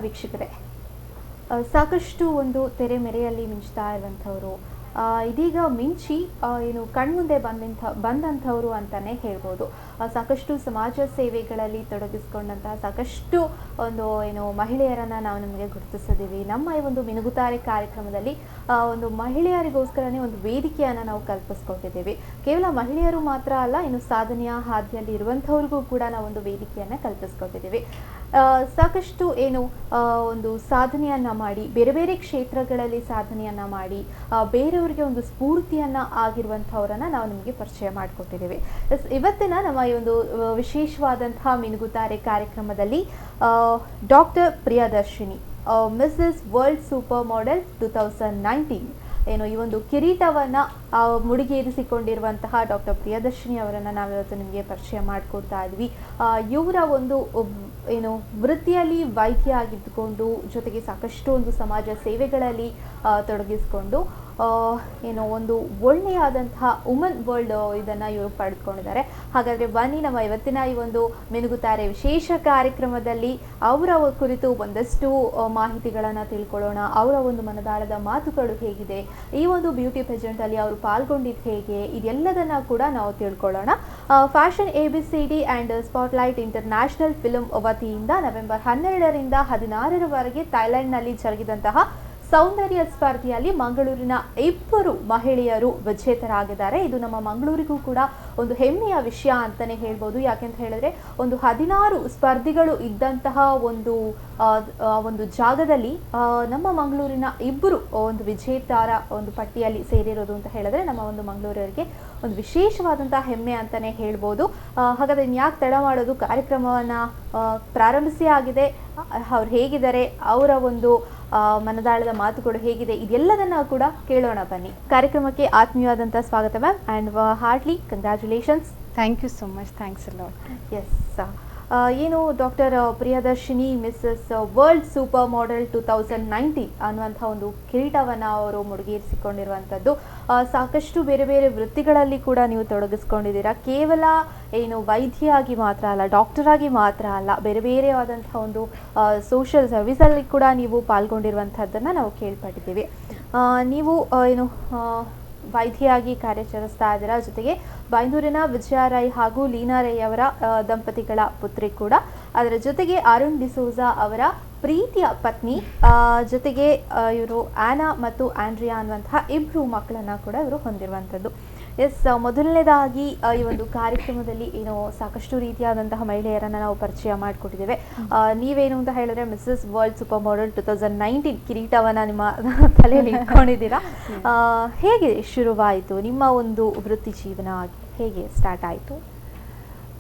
ವೀಕ್ಷಕರೇ, ಸಾಕಷ್ಟು ಒಂದು ತೆರೆ ಮೆರೆಯಲ್ಲಿ ಮಿಂಚ್ತಾ ಇರುವಂಥವ್ರು, ಇದೀಗ ಮಿಂಚಿ ಏನು ಕಣ್ಮುಂದೆ ಬಂದಂಥವ್ರು ಅಂತಲೇ ಹೇಳ್ಬೋದು. ಸಾಕಷ್ಟು ಸಮಾಜ ಸೇವೆಗಳಲ್ಲಿ ತೊಡಗಿಸ್ಕೊಂಡಂತಹ ಸಾಕಷ್ಟು ಒಂದು ಏನು ಮಹಿಳೆಯರನ್ನು ನಾವು ನಿಮಗೆ ಗುರುತಿಸಿದ್ದೀವಿ. ನಮ್ಮ ಈ ಒಂದು ಮಿನುಗುತಾರೆ ಕಾರ್ಯಕ್ರಮದಲ್ಲಿ ಒಂದು ಮಹಿಳೆಯರಿಗೋಸ್ಕರನೇ ಒಂದು ವೇದಿಕೆಯನ್ನು ನಾವು ಕಲ್ಪಿಸ್ಕೊಟ್ಟಿದ್ದೀವಿ. ಕೇವಲ ಮಹಿಳೆಯರು ಮಾತ್ರ ಅಲ್ಲ, ಇನ್ನು ಸಾಧನೆಯ ಹಾದಿಯಲ್ಲಿ ಇರುವಂಥವ್ರಿಗೂ ಕೂಡ ನಾವು ಒಂದು ವೇದಿಕೆಯನ್ನು ಕಲ್ಪಿಸ್ಕೊಟ್ಟಿದ್ದೀವಿ. ಸಾಕಷ್ಟು ಏನು ಒಂದು ಸಾಧನೆಯನ್ನ ಮಾಡಿ, ಬೇರೆ ಬೇರೆ ಕ್ಷೇತ್ರಗಳಲ್ಲಿ ಸಾಧನೆಯನ್ನ ಮಾಡಿ ಬೇರೆಯವರಿಗೆ ಒಂದು ಸ್ಫೂರ್ತಿಯನ್ನ ಆಗಿರುವಂಥವ್ರನ್ನ ನಾವು ನಿಮಗೆ ಪರಿಚಯ ಮಾಡಿಕೊಟ್ಟಿದ್ದೀವಿ. ಇವತ್ತಿನ ನಮ್ಮ ಈ ಒಂದು ವಿಶೇಷವಾದಂತಹ ಮಿನುಗುತಾರೆ ಕಾರ್ಯಕ್ರಮದಲ್ಲಿ doctor Priyadarshini, Mrs world super model 2019 ಏನು ಈ ಒಂದು ಕಿರೀಟವನ್ನು ಮುಡಿಗೇರಿಸಿಕೊಂಡಿರುವಂತಹ ಡಾಕ್ಟರ್ ಪ್ರಿಯದರ್ಶಿನಿ ಅವರನ್ನು ನಾವಿವತ್ತು ನಿಮಗೆ ಪರಿಚಯ ಮಾಡಿಕೊಡ್ತಾ ಇದ್ವಿ. ಇವರ ಒಂದು ಏನು ವೃತ್ತಿಯಲ್ಲಿ ವೈದ್ಯ ಆಗಿದ್ದುಕೊಂಡು ಜೊತೆಗೆ ಸಾಕಷ್ಟು ಒಂದು ಸಮಾಜ ಸೇವೆಗಳಲ್ಲಿ ತೊಡಗಿಸಿಕೊಂಡು ಏನೋ ಒಂದು ಒಳ್ಳೆಯಾದಂತಹ ವುಮನ್ ವರ್ಲ್ಡ್ ಇದನ್ನು ಇವರು ಪಡೆದುಕೊಂಡಿದ್ದಾರೆ. ಹಾಗಾದರೆ ಬನ್ನಿ, ನಮ್ಮ ಇವತ್ತಿನ ಈ ಒಂದು ಮಿನುಗುತಾರೆ ವಿಶೇಷ ಕಾರ್ಯಕ್ರಮದಲ್ಲಿ ಅವರ ಕುರಿತು ಒಂದಷ್ಟು ಮಾಹಿತಿಗಳನ್ನು ತಿಳ್ಕೊಳ್ಳೋಣ. ಅವರ ಒಂದು ಮನದಾಳದ ಮಾತುಗಳು ಹೇಗಿದೆ, ಈ ಒಂದು ಬ್ಯೂಟಿ ಪೆಜೆಂಟಲ್ಲಿ ಅವರು ಪಾಲ್ಗೊಂಡಿದ್ದು ಹೇಗೆ, ಇದೆಲ್ಲದನ್ನ ಕೂಡ ನಾವು ತಿಳ್ಕೊಳ್ಳೋಣ. Fashion ABCD and spotlight international film ವತಿಯಿಂದ ನವೆಂಬರ್ 12ರಿಂದ 16ರವರೆಗೆ ಥೈಲ್ಯಾಂಡ್ನಲ್ಲಿ ಜರುಗಿದಂತಹ ಸೌಂದರ್ಯ ಸ್ಪರ್ಧೆಯಲ್ಲಿ ಮಂಗಳೂರಿನ 2 ಮಹಿಳೆಯರು ವಿಜೇತರಾಗಿದ್ದಾರೆ. ಇದು ನಮ್ಮ ಮಂಗಳೂರಿಗೂ ಕೂಡ ಒಂದು ಹೆಮ್ಮೆಯ ವಿಷಯ ಅಂತಲೇ ಹೇಳ್ಬೋದು. ಯಾಕೆಂತ ಹೇಳಿದ್ರೆ ಒಂದು 16 ಸ್ಪರ್ಧಿಗಳು ಇದ್ದಂತಹ ಒಂದು ಜಾಗದಲ್ಲಿ ನಮ್ಮ ಮಂಗಳೂರಿನ 2 ಒಂದು ವಿಜೇತರ ಒಂದು ಪಟ್ಟಿಯಲ್ಲಿ ಸೇರಿರೋದು ಅಂತ ಹೇಳಿದ್ರೆ ನಮ್ಮ ಒಂದು ಮಂಗಳೂರಿಗೆ ಒಂದು ವಿಶೇಷವಾದಂತಹ ಹೆಮ್ಮೆ ಅಂತಲೇ ಹೇಳ್ಬೋದು. ಹಾಗಾದ್ರೆ ಇನ್ಯಾಕೆ ತಡ ಮಾಡೋದು, ಕಾರ್ಯಕ್ರಮವನ್ನು ಪ್ರಾರಂಭಿಸಿ ಆಗಿದೆ. ಅವ್ರು ಹೇಗಿದ್ದಾರೆ, ಅವರ ಒಂದು ಮನದಾಳದ ಮಾತುಗಳು ಹೇಗಿದೆ, ಇದೆಲ್ಲದನ್ನ ಕೂಡ ಕೇಳೋಣ ಬನ್ನಿ. ಕಾರ್ಯಕ್ರಮಕ್ಕೆ ಆತ್ಮೀಯವಾದಂತಹ ಸ್ವಾಗತ ma'am, and heartly congratulations. Thank you so much. Thanks a lot. Yes, ಏನು doctor Priyadarshini Mrs world super model 2019 ಅನ್ನುವಂಥ ಒಂದು ಕಿರೀಟವನ್ನು ಅವರು ಮುಡಿಗೇರಿಸಿಕೊಂಡಿರುವಂಥದ್ದು. ಸಾಕಷ್ಟು ಬೇರೆ ಬೇರೆ ವೃತ್ತಿಗಳಲ್ಲಿ ಕೂಡ ನೀವು ತೊಡಗಿಸ್ಕೊಂಡಿದ್ದೀರಾ. ಕೇವಲ ಏನು ವೈದ್ಯರಾಗಿ ಮಾತ್ರ ಅಲ್ಲ, ಡಾಕ್ಟರ್ ಆಗಿ ಮಾತ್ರ ಅಲ್ಲ, ಬೇರೆ ಬೇರೆ ಆದಂಥ ಒಂದು ಸೋಷಿಯಲ್ ಸರ್ವಿಸಲ್ಲಿ ಕೂಡ ನೀವು ಪಾಲ್ಗೊಂಡಿರುವಂಥದ್ದನ್ನು ನಾವು ಕೇಳ್ಪಟ್ಟಿದ್ದೀವಿ. ನೀವು ಏನು ವೈದ್ಯರಾಗಿ ಕಾರ್ಯಾಚರಿಸ್ತಾ ಇದ್ದೀರಾ. ಜೊತೆಗೆ ಬೈಂದೂರಿನ ವಿಜಯ ರೈ ಹಾಗೂ ಲೀನಾ ರೈ ಅವರ ದಂಪತಿಗಳ ಪುತ್ರಿ ಕೂಡ, ಅದರ ಜೊತೆಗೆ ಅರುಣ್ ಡಿಸೋಜಾ ಅವರ ಪ್ರೀತಿಯ ಪತ್ನಿ, ಜೊತೆಗೆ ಇವರು ಆನಾ ಮತ್ತು ಆಂಡ್ರಿಯಾ ಅನ್ನುವಂತಹ 2 ಮಕ್ಕಳನ್ನು ಕೂಡ ಇವರು ಹೊಂದಿರುವಂಥದ್ದು. ಎಸ್, ಮೊದಲನೇದಾಗಿ ಈ ಒಂದು ಕಾರ್ಯಕ್ರಮದಲ್ಲಿ ಏನೋ ಸಾಕಷ್ಟು ರೀತಿಯಾದಂತಹ ಮಹಿಳೆಯರನ್ನು ನಾವು ಪರಿಚಯ ಮಾಡಿಕೊಟ್ಟಿದ್ದೇವೆ. ನೀವೇನು ಅಂತ ಹೇಳಿದ್ರೆ ಮಿಸಸ್ ವರ್ಲ್ಡ್ ಸೂಪರ್ ಮಾಡೆಲ್ 2019 ಕಿರೀಟವನ್ನು ನಿಮ್ಮ ತಲೆಯಲ್ಲಿ ಇಟ್ಕೊಂಡಿದ್ದೀರಾ. ಹೇಗೆ ಶುರುವಾಯಿತು ನಿಮ್ಮ ಒಂದು ವೃತ್ತಿ ಜೀವನ, ಹೇಗೆ ಸ್ಟಾರ್ಟ್ ಆಯಿತು?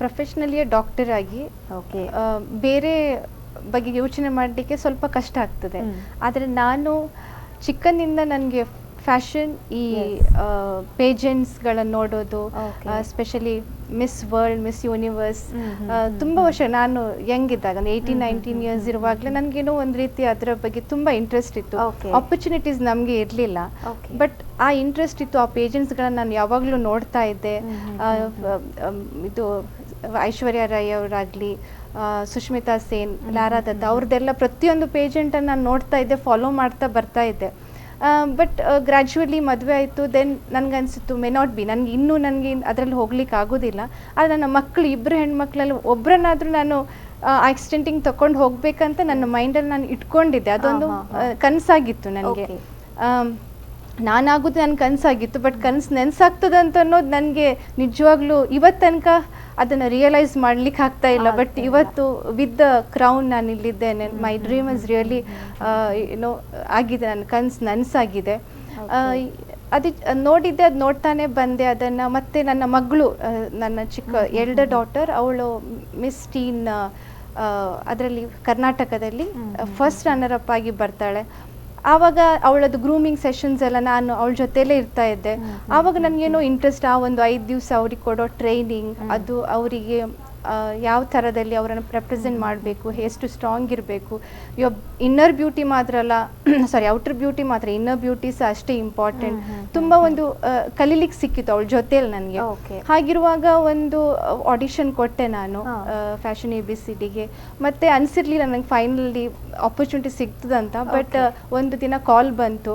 ಪ್ರೊಫೆಷ್ನಲಿಯೇ ಡಾಕ್ಟರ್ ಆಗಿ ಓಕೆ, ಬೇರೆ ಬಗ್ಗೆ ಯೋಚನೆ ಮಾಡಲಿಕ್ಕೆ ಸ್ವಲ್ಪ ಕಷ್ಟ ಆಗ್ತದೆ. ಆದರೆ ನಾನು ಚಿಕ್ಕಂದಿಂದ ನನಗೆ ಫ್ಯಾಷನ್, ಈ ಪೇಜೆಂಟ್ಸ್ಗಳನ್ನು ನೋಡೋದು, specially miss world, miss universe, ತುಂಬ ವರ್ಷ ನಾನು ಯಂಗ್ ಇದ್ದಾಗ, 18-19 ಇಯರ್ಸ್ ಇರುವಾಗಲೇ ನನಗೇನೋ ಒಂದು ರೀತಿ ಅದರ ಬಗ್ಗೆ ತುಂಬ ಇಂಟ್ರೆಸ್ಟ್ ಇತ್ತು. ಆಪರ್ಚುನಿಟೀಸ್ ನಮಗೆ ಇರಲಿಲ್ಲ, ಬಟ್ ಆ ಇಂಟ್ರೆಸ್ಟ್ ಇತ್ತು. ಆ ಪೇಜೆಂಟ್ಸ್ಗಳನ್ನು ನಾನು ಯಾವಾಗಲೂ ನೋಡ್ತಾ ಇದ್ದೆ. ಇದು ಐಶ್ವರ್ಯ ರೈ ಅವರಾಗಲಿ, ಸುಷ್ಮಿತಾ ಸೇನ್, ಲಾರಾ ದತ್ತಾ ಅವ್ರದ್ದೆಲ್ಲ ಪ್ರತಿಯೊಂದು ಪೇಜೆಂಟನ್ನು ನಾನು ನೋಡ್ತಾ ಇದ್ದೆ, ಫಾಲೋ ಮಾಡ್ತಾ ಬರ್ತಾ ಇದ್ದೆ. ಬಟ್ ಗ್ರ್ಯಾಜುವಲಿ ಮದುವೆ ಆಯಿತು. ದೆನ್ ನನಗನ್ಸಿತ್ತು ಮೇ ನಾಟ್ ಬಿ, ನನಗೆ ಅದರಲ್ಲಿ ಹೋಗ್ಲಿಕ್ಕೆ ಆಗೋದಿಲ್ಲ. ಆದರೆ ನನ್ನ ಮಕ್ಕಳು 2 ಹೆಣ್ಮಕ್ಳಲ್ಲಿ ಒಬ್ಬರನ್ನಾದರೂ ನಾನು ಆ ಎಕ್ಸ್ಟೆಂಟಿಂಗ್ ತೊಗೊಂಡು ಹೋಗ್ಬೇಕಂತ ನನ್ನ ಮೈಂಡಲ್ಲಿ ನಾನು ಇಟ್ಕೊಂಡಿದ್ದೆ. ಅದೊಂದು ಕನಸಾಗಿತ್ತು ನನಗೆ. ನಾನಾಗೋದು ನನ್ನ ಕನಸಾಗಿತ್ತು, ಬಟ್ ಕನಸು ನೆನಸಾಗ್ತದಂತ ಅನ್ನೋದು ನನಗೆ ನಿಜವಾಗ್ಲೂ ಇವತ್ತು ತನಕ ಅದನ್ನು ರಿಯಲೈಸ್ ಮಾಡ್ಲಿಕ್ಕೆ ಆಗ್ತಾ ಇಲ್ಲ. ಬಟ್ ಇವತ್ತು ವಿತ್ ದ ಕ್ರೌನ್ ನಾನು ಇಲ್ಲಿದ್ದೇನೆ. ಮೈ ಡ್ರೀಮ್ ಇಸ್ ರಿಯಲಿ ಏನೋ ಆಗಿದೆ, ನನ್ನ ಕನಸು ನನಸಾಗಿದೆ. ಅದು ನೋಡಿದ್ದೆ, ಅದು ನೋಡ್ತಾನೆ ಬಂದೆ ಅದನ್ನು. ಮತ್ತು ನನ್ನ ಮಗಳು, ನನ್ನ ಚಿಕ್ಕ ಎಲ್ಡರ್ ಡಾಟರ್, ಅವಳು ಮಿಸ್ ಟೀನ್ ಅದರಲ್ಲಿ ಕರ್ನಾಟಕದಲ್ಲಿ ಫಸ್ಟ್ ರನ್ನರ್ ಅಪ್ ಆಗಿ ಬರ್ತಾಳೆ. ಆವಾಗ ಅವಳದು ಗ್ರೂಮಿಂಗ್ ಸೆಷನ್ಸ್ ಎಲ್ಲ ನಾನು ಅವಳ ಜೊತೆಲೇ ಇರ್ತಾ ಇದ್ದೆ. ಆವಾಗ ನನಗೇನೋ ಇಂಟ್ರೆಸ್ಟ್, ಆ ಒಂದು 5 ದಿವಸ ಅವ್ರಿಗೆ ಕೊಡೋ ಟ್ರೈನಿಂಗ್, ಅದು ಅವರಿಗೆ ಯಾವ ಥರದಲ್ಲಿ ಅವರನ್ನು ರೆಪ್ರೆಸೆಂಟ್ ಮಾಡಬೇಕು, ಎಷ್ಟು ಸ್ಟ್ರಾಂಗ್ ಇರಬೇಕು. ಇನ್ನರ್ ಬ್ಯೂಟಿ ಮಾತ್ರ ಅಲ್ಲ, ಸಾರಿ ಔಟರ್ ಬ್ಯೂಟಿ ಮಾತ್ರ, ಇನ್ನರ್ ಬ್ಯೂಟಿ ಸಹ ಅಷ್ಟೇ ಇಂಪಾರ್ಟೆಂಟ್. ತುಂಬ ಒಂದು ಕಲೀಲಿಕ್ಕೆ ಸಿಕ್ಕಿತ್ತು ಅವಳ ಜೊತೆಯಲ್ಲಿ ನನಗೆ. ಹಾಗಿರುವಾಗ ಒಂದು ಆಡಿಷನ್ ಕೊಟ್ಟೆ ನಾನು ಫ್ಯಾಷನ್ ABCDಗೆ. ಮತ್ತೆ ಅನಿಸಿರ್ಲಿಲ್ಲ ನನಗೆ ಫೈನಲಿ ಆಪರ್ಚುನಿಟಿ ಸಿಗ್ತದಂತ. ಬಟ್ ಒಂದು ದಿನ ಕಾಲ್ ಬಂತು.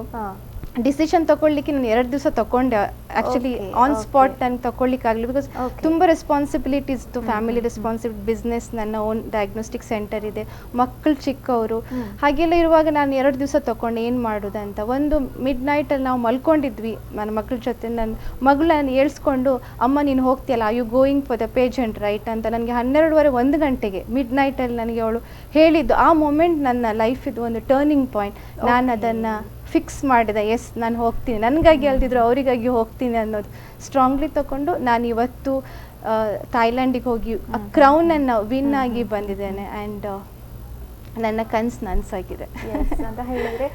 ಡಿಸಿಷನ್ ತಗೊಳ್ಳಿಕ್ಕೆ ನಾನು 2 ದಿವಸ ತಗೊಂಡೆ. ಆ್ಯಕ್ಚುಲಿ ಆನ್ ಸ್ಪಾಟ್ ನನಗೆ ತಗೊಳ್ಳಿಕ್ಕೆ ಆಗಲಿ, ಬಿಕಾಸ್ ತುಂಬ ರೆಸ್ಪಾನ್ಸಿಬಿಲಿಟೀಸ್ ಇತ್ತು. ಫ್ಯಾಮಿಲಿ ರೆಸ್ಪಾನ್ಸಿಬಿಲಿಟಿ, ಬಿಸ್ನೆಸ್, ನನ್ನ ಓನ್ ಡಯಾಗ್ನೋಸ್ಟಿಕ್ ಸೆಂಟರ್ ಇದೆ, ಮಕ್ಕಳು ಚಿಕ್ಕವರು, ಹಾಗೆಲ್ಲ ಇರುವಾಗ ನಾನು 2 ದಿವಸ ತಗೊಂಡೆ ಏನು ಮಾಡೋದಂತ. ಒಂದು ಮಿಡ್ ನೈಟಲ್ಲಿ ನಾವು ಮಲ್ಕೊಂಡಿದ್ವಿ ನನ್ನ ಮಕ್ಕಳ ಜೊತೆ. ನನ್ನ ಮಗಳು ನಾನು ಏಳ್ಸ್ಕೊಂಡು, ಅಮ್ಮ ನೀನು ಹೋಗ್ತೀಯಲ್ಲ, you going for the pageant right ಅಂತ ನನಗೆ 12:30 1 ಗಂಟೆಗೆ ಮಿಡ್ ನೈಟಲ್ಲಿ ನನಗೆ ಅವಳು ಹೇಳಿದ್ದು. ಆ ಮೊಮೆಂಟ್ ನನ್ನ ಲೈಫಿದು ಒಂದು ಟರ್ನಿಂಗ್ ಪಾಯಿಂಟ್. ನಾನು ಅದನ್ನು ಫಿಕ್ಸ್ ಮಾಡಿದೆ, ಎಸ್ ನಾನು ಹೋಗ್ತೀನಿ, ನನಗಾಗಿ ಅಲ್ದಿದ್ರು ಅವರಿಗಾಗಿ ಹೋಗ್ತೀನಿ ಅನ್ನೋದು ಸ್ಟ್ರಾಂಗ್ಲಿ ತಗೊಂಡು ನಾನು ಇವತ್ತು ಥೈಲ್ಯಾಂಡಿಗೆ ಹೋಗಿ ಕ್ರೌನನ್ನು ವಿನ್ ಆಗಿ ಬಂದಿದ್ದೇನೆ. ಆ್ಯಂಡ್ ನನ್ನ ಕನಸು ನನಸಾಗಿದೆ ಅಂತ ಹೇಳಿದ್ರೆ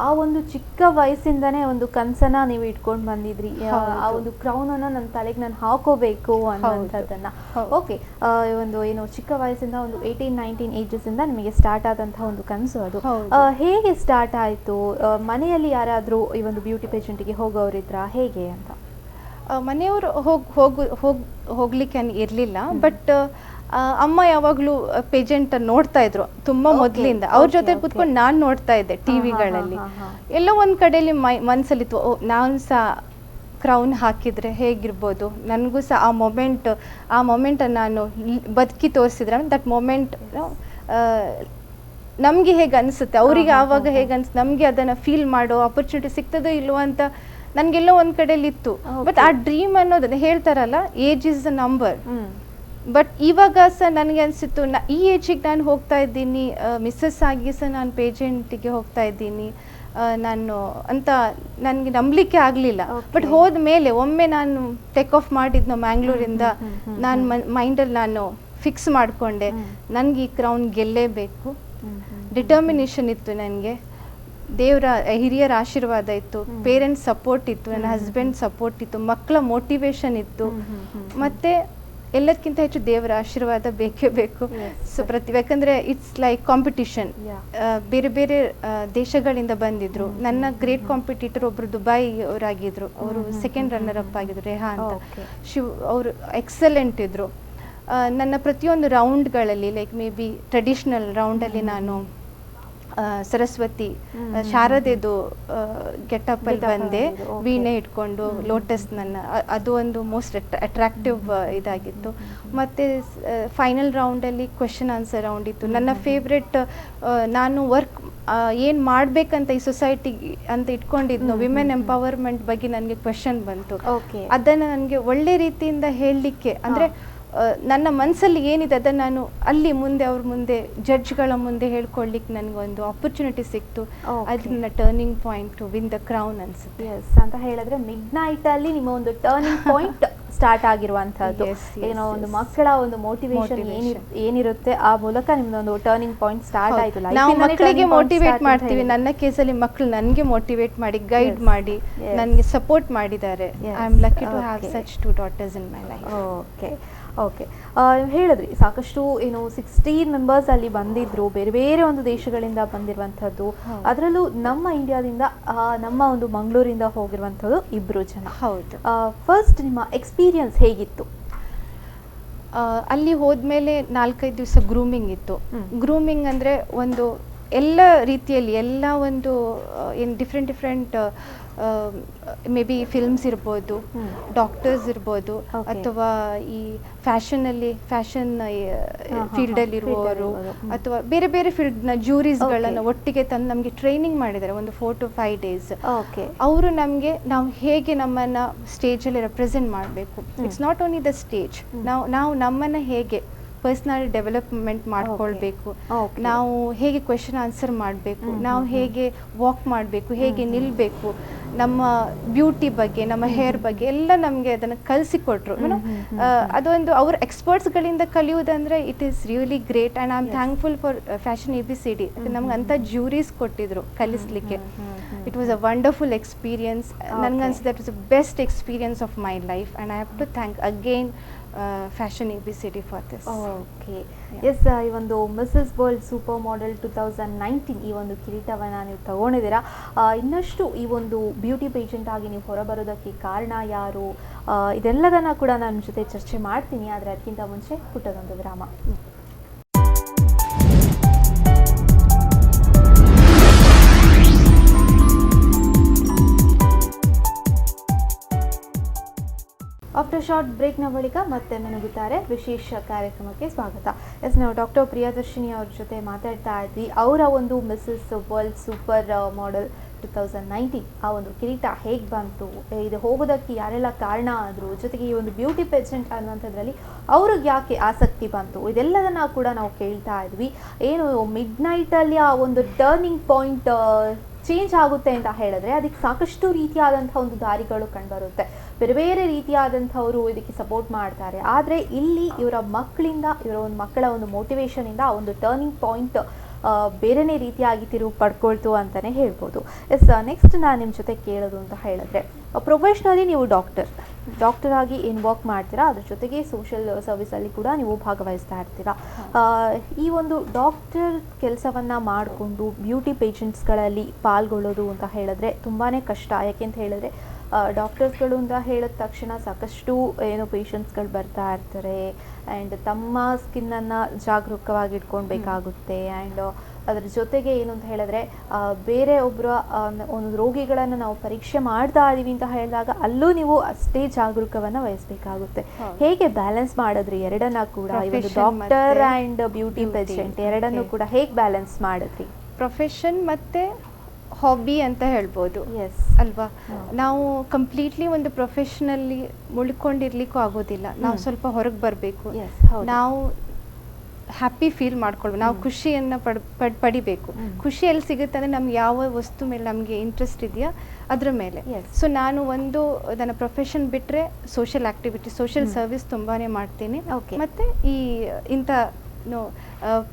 ಆ ಒಂದು ಚಿಕ್ಕ ವಯಸ್ಸಿಂದನೇ ಒಂದು ಕನಸನ್ನ ನೀವು ಇಟ್ಕೊಂಡು ಬಂದಿದ್ರಿ. ಆ ಒಂದು ಕ್ರೌನ್ ಅನ್ನ ನನ್ನ ತಲೆಗೆ ನಾನು ಹಾಕೋಬೇಕು ಅನ್ನೋಂಥದ್ದನ್ನ. ಓಕೆ, ಒಂದು ಏನು ಚಿಕ್ಕ ವಯಸ್ಸಿಂದ ಒಂದು 18-19 ಏಜಸ್ ಇಂದ ನಿಮಗೆ ಸ್ಟಾರ್ಟ್ ಆದಂತಹ ಒಂದು ಕನಸು ಅದು. ಹೇಗೆ ಸ್ಟಾರ್ಟ್ ಆಯ್ತು? ಮನೆಯಲ್ಲಿ ಯಾರಾದ್ರೂ ಈ ಒಂದು ಬ್ಯೂಟಿ ಪೇಜೆಂಟ್ಗೆ ಹೋಗೋರಿದ್ರ ಹೇಗೆ ಅಂತ? ಮನೆಯವರು ಹೋಗ್ಲಿಕ್ಕೆ ಇರಲಿಲ್ಲ. ಬಟ್ ಅಮ್ಮ ಯಾವಾಗಲೂ ಪೇಜೆಂಟ್ ನೋಡ್ತಾ ಇದ್ರು ತುಂಬ ಮೊದಲಿಂದ. ಅವ್ರ ಜೊತೆ ಕೂತ್ಕೊಂಡು ನಾನು ನೋಡ್ತಾ ಇದ್ದೆ ಟಿವಿಗಳಲ್ಲಿ. ಎಲ್ಲೋ ಒಂದು ಕಡೆಯಲ್ಲಿ ಮನಸ್ಸಲ್ಲಿತ್ತು, ನಾನು ಸಹ ಕ್ರೌನ್ ಹಾಕಿದರೆ ಹೇಗಿರ್ಬೋದು, ನನಗೂ ಸಹ ಆ ಮೊಮೆಂಟನ್ನು ನಾನು ಬದುಕಿ ತೋರಿಸಿದ್ರೆ ದಟ್ ಮೊಮೆಂಟ್ ನಮಗೆ ಹೇಗೆ ಅನಿಸುತ್ತೆ, ಅವರಿಗೆ ಆವಾಗ ಹೇಗೆ ಅನಿಸುತ್ತೆ, ನಮಗೆ ಅದನ್ನು ಫೀಲ್ ಮಾಡೋ ಆಪರ್ಚುನಿಟಿ ಸಿಗ್ತದೋ ಇಲ್ವೋ ಅಂತ ನನಗೆಲ್ಲೋ ಒಂದು ಕಡೆಯಲ್ಲಿ ಇತ್ತು. ಬಟ್ ಆ ಡ್ರೀಮ್ ಅನ್ನೋದನ್ನ ಹೇಳ್ತಾರಲ್ಲ, age is a number. But ಇವಾಗ ಸಹ ನನಗೆ ಅನಿಸಿತ್ತು, ಈ ಏಜಿಗೆ ನಾನು ಹೋಗ್ತಾ ಇದ್ದೀನಿ, ಮಿಸ್ಸಸ್ ಆಗಿ ಸಹ ನಾನು ಪೇಜೆಂಟಿಗೆ ಹೋಗ್ತಾ ಇದ್ದೀನಿ ನಾನು ಅಂತ ನನಗೆ ನಂಬಲಿಕ್ಕೆ ಆಗಲಿಲ್ಲ. ಬಟ್ ಹೋದ ಮೇಲೆ ಒಮ್ಮೆ ನಾನು ಟೇಕ್ ಆಫ್ ಮಾಡಿದ್ನೋ ಮ್ಯಾಂಗ್ಳೂರಿಂದ, ನಾನು ಮೈಂಡಲ್ಲಿ ನಾನು ಫಿಕ್ಸ್ ಮಾಡಿಕೊಂಡೆ, ನನಗೆ ಈ ಕ್ರೌನ್ ಗೆಲ್ಲೇಬೇಕು. ಡಿಟರ್ಮಿನೇಷನ್ ಇತ್ತು ನನಗೆ, ದೇವರ ಹಿರಿಯರ ಆಶೀರ್ವಾದ ಇತ್ತು, ಪೇರೆಂಟ್ಸ್ ಸಪೋರ್ಟ್ ಇತ್ತು, ನನ್ನ ಹಸ್ಬೆಂಡ್ ಸಪೋರ್ಟ್ ಇತ್ತು, ಮಕ್ಕಳ ಮೋಟಿವೇಶನ್ ಇತ್ತು, ಮತ್ತು ಎಲ್ಲದಕ್ಕಿಂತ ಹೆಚ್ಚು ದೇವರ ಆಶೀರ್ವಾದ ಬೇಕೇ ಬೇಕು. ಸೊ ಯಾಕಂದರೆ ಇಟ್ಸ್ ಲೈಕ್ ಕಾಂಪಿಟಿಷನ್. ಬೇರೆ ಬೇರೆ ದೇಶಗಳಿಂದ ಬಂದಿದ್ರು. ನನ್ನ ಗ್ರೇಟ್ ಕಾಂಪಿಟೇಟರ್ ಒಬ್ಬರು ದುಬೈ ಅವರಾಗಿದ್ರು, ಅವರು ಸೆಕೆಂಡ್ ರನ್ನರ್ ಅಪ್ ಆಗಿದ್ರು, ರೇಹಾ ಅಂತ. ಅವರು ಎಕ್ಸಲೆಂಟ್ ಇದ್ರು. ನನ್ನ ಪ್ರತಿಯೊಂದು ರೌಂಡ್ಗಳಲ್ಲಿ, ಲೈಕ್ ಮೇ ಬಿ ಟ್ರೆಡಿಷ್ನಲ್ ರೌಂಡಲ್ಲಿ ನಾನು ಸರಸ್ವತಿ ಶಾರದೆದು ಗೆಟಪ್ಪಲ್ಲಿ ಬಂದೆ, ವೀಣೆ ಇಟ್ಕೊಂಡು ಲೋಟಸ್. ಅದು ಒಂದು ಮೋಸ್ಟ್ ಅಟ್ರಾಕ್ಟಿವ್ ಇದಾಗಿತ್ತು. ಮತ್ತು ಫೈನಲ್ ರೌಂಡಲ್ಲಿ ಕ್ವೆಶನ್ ಆನ್ಸರ್ ರೌಂಡ್ ಇತ್ತು. ನನ್ನ ಫೇವ್ರೆಟ್, ನಾನು ವರ್ಕ್ ಏನು ಮಾಡಬೇಕಂತ ಈ ಸೊಸೈಟಿಗೆ ಅಂತ ಇಟ್ಕೊಂಡಿದ್ನು, ವಿಮೆನ್ ಎಂಪವರ್ಮೆಂಟ್ ಬಗ್ಗೆ ನನಗೆ ಕ್ವೆಶನ್ ಬಂತು. ಅದನ್ನು ನನಗೆ ಒಳ್ಳೆ ರೀತಿಯಿಂದ ಹೇಳಲಿಕ್ಕೆ, ಅಂದರೆ ನನ್ನ ಮನಸ್ಸಲ್ಲಿ ಏನಿದೆ ಅದನ್ನು ನಾನು ಅಲ್ಲಿ ಮುಂದೆ ಅವ್ರ ಮುಂದೆ ಜಡ್ಜ್ಗಳ ಮುಂದೆ ಹೇಳ್ಕೊಳ್ಳಿಕ್ಕೆ ನನಗೊಂದು ಆಪರ್ಚುನಿಟಿ ಸಿಕ್ತು. ಅದು ನನ್ನ turning point to win the crown ಅನ್ಸುತ್ತೆ. ಎಸ್ ಅಂತ ಹೇಳಿದ್ರೆ ಮಿಡ್ ನೈಟ್ ಅಲ್ಲಿ ನಿಮ್ಮ ಒಂದು ಟರ್ನಿಂಗ್ ಪಾಯಿಂಟ್ ಸ್ಟಾರ್ಟ್ ಆಗಿರುವಂತಹದ್ದು. ಏನೋ ಒಂದು ಮಕ್ಕಳ ಒಂದು ಮೋಟಿವೇಶನ್ ಏನಿರುತ್ತೆ ಆ ಮೂಲಕ ನಿಮ್ದೊಂದು ಟರ್ನಿಂಗ್ ಪಾಯಿಂಟ್ ಸ್ಟಾರ್ಟ್ ಆಯ್ತು. ನಾವು ಮಕ್ಕಳಿಗೆ ಮೋಟಿವೇಟ್ ಮಾಡ್ತೀವಿ, ನನ್ನ ಕೇಸಲ್ಲಿ ಮಕ್ಕಳು ನನಗೆ ಮೋಟಿವೇಟ್ ಮಾಡಿ, ಗೈಡ್ ಮಾಡಿ, ನನಗೆ ಸಪೋರ್ಟ್ ಮಾಡಿದ್ದಾರೆ. I am lucky to have such 2 daughters in my life. Okay, ಹೇಳಿದ್ರಿ ಸಾಕಷ್ಟು ಏನು 16 ಮೆಂಬರ್ಸ್ ಅಲ್ಲಿ ಬಂದಿದ್ರು, ಬೇರೆ ಬೇರೆ ಒಂದು ದೇಶಗಳಿಂದ ಬಂದಿರುವಂಥದ್ದು. ಅದರಲ್ಲೂ ನಮ್ಮ ಇಂಡಿಯಾದಿಂದ, ನಮ್ಮ ಒಂದು ಮಂಗಳೂರಿಂದ ಹೋಗಿರುವಂಥದ್ದು 2 ಜನ. ಹೌದು. ಫಸ್ಟ್ ನಿಮ್ಮ ಎಕ್ಸ್ಪೀರಿಯನ್ಸ್ ಹೇಗಿತ್ತು? ಅಲ್ಲಿ ಹೋದ್ಮೇಲೆ 4-5 ದಿವಸ ಗ್ರೂಮಿಂಗ್ ಇತ್ತು. ಗ್ರೂಮಿಂಗ್ ಅಂದರೆ ಒಂದು ಎಲ್ಲ ರೀತಿಯಲ್ಲಿ, ಎಲ್ಲ ಒಂದು ಏನು ಡಿಫ್ರೆಂಟ್ ಮೇ ಬಿ ಫಿಲ್ಮ್ಸ್ ಇರ್ಬೋದು, ಡಾಕ್ಟರ್ಸ್ ಇರ್ಬೋದು, ಅಥವಾ ಈ ಫ್ಯಾಷನ್ ಫೀಲ್ಡಲ್ಲಿ ಇರುವವರು, ಅಥವಾ ಬೇರೆ ಬೇರೆ ಫೀಲ್ಡ್ನ ಜ್ಯೂರೀಸ್ಗಳನ್ನು ಒಟ್ಟಿಗೆ ತಂದು ನಮಗೆ ಟ್ರೈನಿಂಗ್ ಮಾಡಿದ್ದಾರೆ ಒಂದು 4 to 5 days. ಅವರು ನಮಗೆ ನಾವು ಹೇಗೆ ನಮ್ಮನ್ನು ಸ್ಟೇಜಲ್ಲಿ ರೆಪ್ರೆಸೆಂಟ್ ಮಾಡಬೇಕು, it's not only the stage, ನಾವು ನಮ್ಮನ್ನು ಹೇಗೆ ಪರ್ಸ್ನಲ್ ಡೆವಲಪ್ಮೆಂಟ್ ಮಾಡ್ಕೊಳ್ಬೇಕು, ನಾವು ಹೇಗೆ ಕ್ವೆಶನ್ ಆನ್ಸರ್ ಮಾಡಬೇಕು, ನಾವು ಹೇಗೆ ವಾಕ್ ಮಾಡಬೇಕು, ಹೇಗೆ ನಿಲ್ಲಬೇಕು, ನಮ್ಮ ಬ್ಯೂಟಿ ಬಗ್ಗೆ, ನಮ್ಮ ಹೇರ್ ಬಗ್ಗೆ ಎಲ್ಲ ನಮಗೆ ಅದನ್ನು ಕಲಿಸಿಕೊಟ್ರು. ಅದೊಂದು ಅವ್ರ ಎಕ್ಸ್ಪರ್ಟ್ಸ್ಗಳಿಂದ ಕಲಿಯೋದಂದರೆ it is really great. And I am thankful for fashion ABCD. ನಮ್ಗೆ ಅಂಥ ಜ್ಯೂರೀಸ್ ಕೊಟ್ಟಿದ್ರು ಕಲಿಸ್ಲಿಕ್ಕೆ. It was a wonderful experience. ನನಗನ್ಸಿದೆ that was the best experience of my life and I have to thank again fashion ABCD for this. Okay, yes, ಈ ಒಂದು Mrs world super model 2019 ಈ ಒಂದು ಕಿರೀಟವನ್ನು ನೀವು ತಗೊಂಡಿದ್ದೀರಾ. ಇನ್ನಷ್ಟು ಈ ಒಂದು ಬ್ಯೂಟಿ ಪೇಜೆಂಟ್ ಆಗಿ ನೀವು ಹೊರಬರೋದಕ್ಕೆ ಕಾರಣ ಯಾರು, ಇದೆಲ್ಲದನ್ನ ಕೂಡ ನನ್ನ ಜೊತೆ ಚರ್ಚೆ ಮಾಡ್ತೀನಿ. ಆದರೆ ಅದಕ್ಕಿಂತ ಮುಂಚೆ ಪುಟ್ಟದೊಂದು ವಿರಾಮ. ಆಫ್ಟರ್ ಶಾರ್ಟ್ ಬ್ರೇಕ್ನ ಬಳಿಕ ಮತ್ತೆ ಮಿನುಗುತ್ತಾರೆ ವಿಶೇಷ ಕಾರ್ಯಕ್ರಮಕ್ಕೆ ಸ್ವಾಗತ. ಎಸ್, ನಾವು ಡಾಕ್ಟರ್ ಪ್ರಿಯದರ್ಶಿನಿ ಅವ್ರ ಜೊತೆ ಮಾತಾಡ್ತಾ ಇದ್ವಿ. ಅವರ ಒಂದು ಮಿಸಸ್ ವರ್ಲ್ಡ್ ಸೂಪರ್ ಮಾಡೆಲ್ 2019 ಆ ಒಂದು ಕಿರೀಟ ಹೇಗೆ ಬಂತು, ಇದು ಹೋಗೋದಕ್ಕೆ ಯಾರೆಲ್ಲ ಕಾರಣ ಆದರು, ಜೊತೆಗೆ ಈ ಒಂದು ಬ್ಯೂಟಿ ಪೇಜೆಂಟ್ ಅನ್ನುವಂಥದ್ರಲ್ಲಿ ಅವ್ರಿಗೆ ಯಾಕೆ ಆಸಕ್ತಿ ಬಂತು, ಇದೆಲ್ಲದನ್ನ ಕೂಡ ನಾವು ಕೇಳ್ತಾ ಇದ್ವಿ. ಏನು ಮಿಡ್ ನೈಟಲ್ಲಿ ಆ ಒಂದು ಟರ್ನಿಂಗ್ ಪಾಯಿಂಟ್ ಚೇಂಜ್ ಆಗುತ್ತೆ ಅಂತ ಹೇಳಿದ್ರೆ ಅದಕ್ಕೆ ಸಾಕಷ್ಟು ರೀತಿಯಾದಂಥ ಒಂದು ದಾರಿಗಳು ಕಂಡುಬರುತ್ತೆ. ಬೇರೆ ಬೇರೆ ರೀತಿಯಾದಂಥವರು ಇದಕ್ಕೆ ಸಪೋರ್ಟ್ ಮಾಡ್ತಾರೆ. ಆದರೆ ಇಲ್ಲಿ ಇವರ ಮಕ್ಕಳಿಂದ, ಇವರ ಒಂದು ಮಕ್ಕಳ ಒಂದು ಮೋಟಿವೇಶನಿಂದ ಆ ಒಂದು ಟರ್ನಿಂಗ್ ಪಾಯಿಂಟ್ ಬೇರೆನೇ ರೀತಿಯಾಗಿ ತಿರುವು ಪಡ್ಕೊಳ್ತು ಅಂತಲೇ ಹೇಳ್ಬೋದು. ಎಸ್, ನೆಕ್ಸ್ಟ್ ನಾನು ನಿಮ್ಮ ಜೊತೆ ಕೇಳೋದು ಅಂತ ಹೇಳಿದ್ರೆ, ಪ್ರೊಫೆಷ್ನಲಿ ನೀವು ಡಾಕ್ಟರ್ ಆಗಿ ಏನು ವರ್ಕ್ ಮಾಡ್ತೀರಾ, ಅದ್ರ ಜೊತೆಗೆ ಸೋಷಿಯಲ್ ಸರ್ವಿಸಲ್ಲಿ ಕೂಡ ನೀವು ಭಾಗವಹಿಸ್ತಾ ಇರ್ತೀರಾ. ಈ ಒಂದು ಡಾಕ್ಟರ್ ಕೆಲಸವನ್ನು ಮಾಡಿಕೊಂಡು ಬ್ಯೂಟಿ ಪೇಷೆಂಟ್ಸ್ಗಳಲ್ಲಿ ಪಾಲ್ಗೊಳ್ಳೋದು ಅಂತ ಹೇಳಿದ್ರೆ ತುಂಬಾ ಕಷ್ಟ. ಯಾಕೆಂತ ಹೇಳಿದ್ರೆ ಡಾಕ್ಟರ್ಸ್ಗಳು ಅಂತ ಹೇಳಿದ ತಕ್ಷಣ ಸಾಕಷ್ಟು ಏನೋ ಪೇಷಂಟ್ಸ್ಗಳು ಬರ್ತಾ ಇರ್ತಾರೆ ಆ್ಯಂಡ್ ತಮ್ಮ ಸ್ಕಿನ್ನನ್ನು ಜಾಗರೂಕವಾಗಿ ಇಟ್ಕೊಳ್ಬೇಕಾಗುತ್ತೆ. ಆ್ಯಂಡ್ ಅದ್ರ ಜೊತೆಗೆ ಏನು ಅಂತ ಹೇಳಿದ್ರೆ ಬೇರೆ ಒಬ್ಬರ ಒಂದು ರೋಗಿಗಳನ್ನು ನಾವು ಪರೀಕ್ಷೆ ಮಾಡ್ತಾ ಇದ್ದೀವಿ ಅಂತ ಹೇಳಿದಾಗ ಅಲ್ಲೂ ನೀವು ಅಷ್ಟೇ ಜಾಗರೂಕವನ್ನು ವಹಿಸಬೇಕಾಗುತ್ತೆ. ಹೇಗೆ ಬ್ಯಾಲೆನ್ಸ್ ಮಾಡಿದ್ರಿ ಎರಡನ್ನ ಕೂಡ, ಒಂದು ಡಾಕ್ಟರ್ ಆ್ಯಂಡ್ ಬ್ಯೂಟಿ ಪೇಷೆಂಟ್ ಎರಡನ್ನೂ ಕೂಡ ಹೇಗೆ ಬ್ಯಾಲೆನ್ಸ್ ಮಾಡಿದ್ರಿ? ಪ್ರೊಫೆಷನ್ ಮತ್ತು ಹಾಬಿ ಅಂತ ಹೇಳ್ಬೋದು. ಎಸ್ ಅಲ್ವಾ, ನಾವು ಕಂಪ್ಲೀಟ್ಲಿ ಒಂದು ಪ್ರೊಫೆಷನಲ್ಲಿ ಮುಳ್ಕೊಂಡಿರ್ಲಿಕ್ಕೂ ಆಗೋದಿಲ್ಲ. ನಾವು ಸ್ವಲ್ಪ ಹೊರಗೆ ಬರಬೇಕು, ನಾವು ಹ್ಯಾಪಿ ಫೀಲ್ ಮಾಡ್ಕೊಳ್ಬೇಕು, ನಾವು ಖುಷಿಯನ್ನು ಪಡಿಬೇಕು. ಖುಷಿ ಎಲ್ಲಿ ಸಿಗುತ್ತೆ ಅಂದರೆ ನಮ್ಗೆ ಯಾವ ವಸ್ತು ಮೇಲೆ ನಮಗೆ ಇಂಟ್ರೆಸ್ಟ್ ಇದೆಯಾ ಅದ್ರ ಮೇಲೆ. ಸೊ ನಾನು ಒಂದು ನನ್ನ ಪ್ರೊಫೆಷನ್ ಬಿಟ್ಟರೆ ಸೋಷಿಯಲ್ ಆ್ಯಕ್ಟಿವಿಟಿ, ಸೋಷಿಯಲ್ ಸರ್ವಿಸ್ ತುಂಬಾ ಮಾಡ್ತೀನಿ. ಮತ್ತು ಈ ಇಂಥ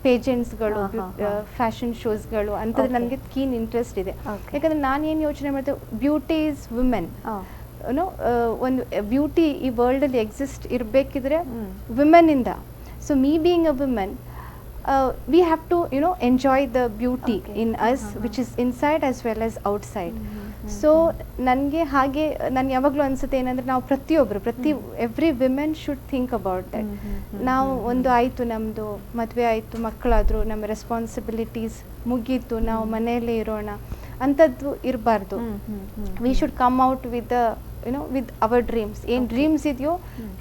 ಪೇಜೆಂಟ್ಸ್ಗಳು, ಫ್ಯಾಷನ್ ಶೋಸ್ಗಳು ಅಂಥದ್ದು ನನಗೆ ಕೀನ್ ಇಂಟ್ರೆಸ್ಟ್ ಇದೆ. ಯಾಕಂದರೆ ನಾನು ಏನು ಯೋಚನೆ ಮಾಡ್ತೇವೆ, ಬ್ಯೂಟಿ ಈಸ್ ವುಮೆನ್. ಒಂದು ಬ್ಯೂಟಿ ಈ ವರ್ಲ್ಡಲ್ಲಿ ಎಕ್ಸಿಸ್ಟ್ ಇರಬೇಕಿದ್ರೆ ವಿಮೆನ್ನಿಂದ. So me being a women, we have to enjoy the beauty in us, which is inside as well as outside. So ನನಗೆ ಹಾಗೆ ನಾನು ಯಾವಾಗಲೂ ಅನಿಸುತ್ತೆ ಏನಂದರೆ ನಾವು every women should think about that. ನಾವು ಒಂದು ಆಯಿತು, ನಮ್ಮದು ಮದುವೆ ಆಯಿತು, ಮಕ್ಕಳಾದರೂ, ನಮ್ಮ ರೆಸ್ಪಾನ್ಸಿಬಿಲಿಟೀಸ್ ಮುಗೀತು, ನಾವು ಮನೆಯಲ್ಲೇ ಇರೋಣ ಅಂಥದ್ದು ಇರಬಾರ್ದು. We should come out with with our dreams. ಏನು ಡ್ರೀಮ್ಸ್ ಇದೆಯೋ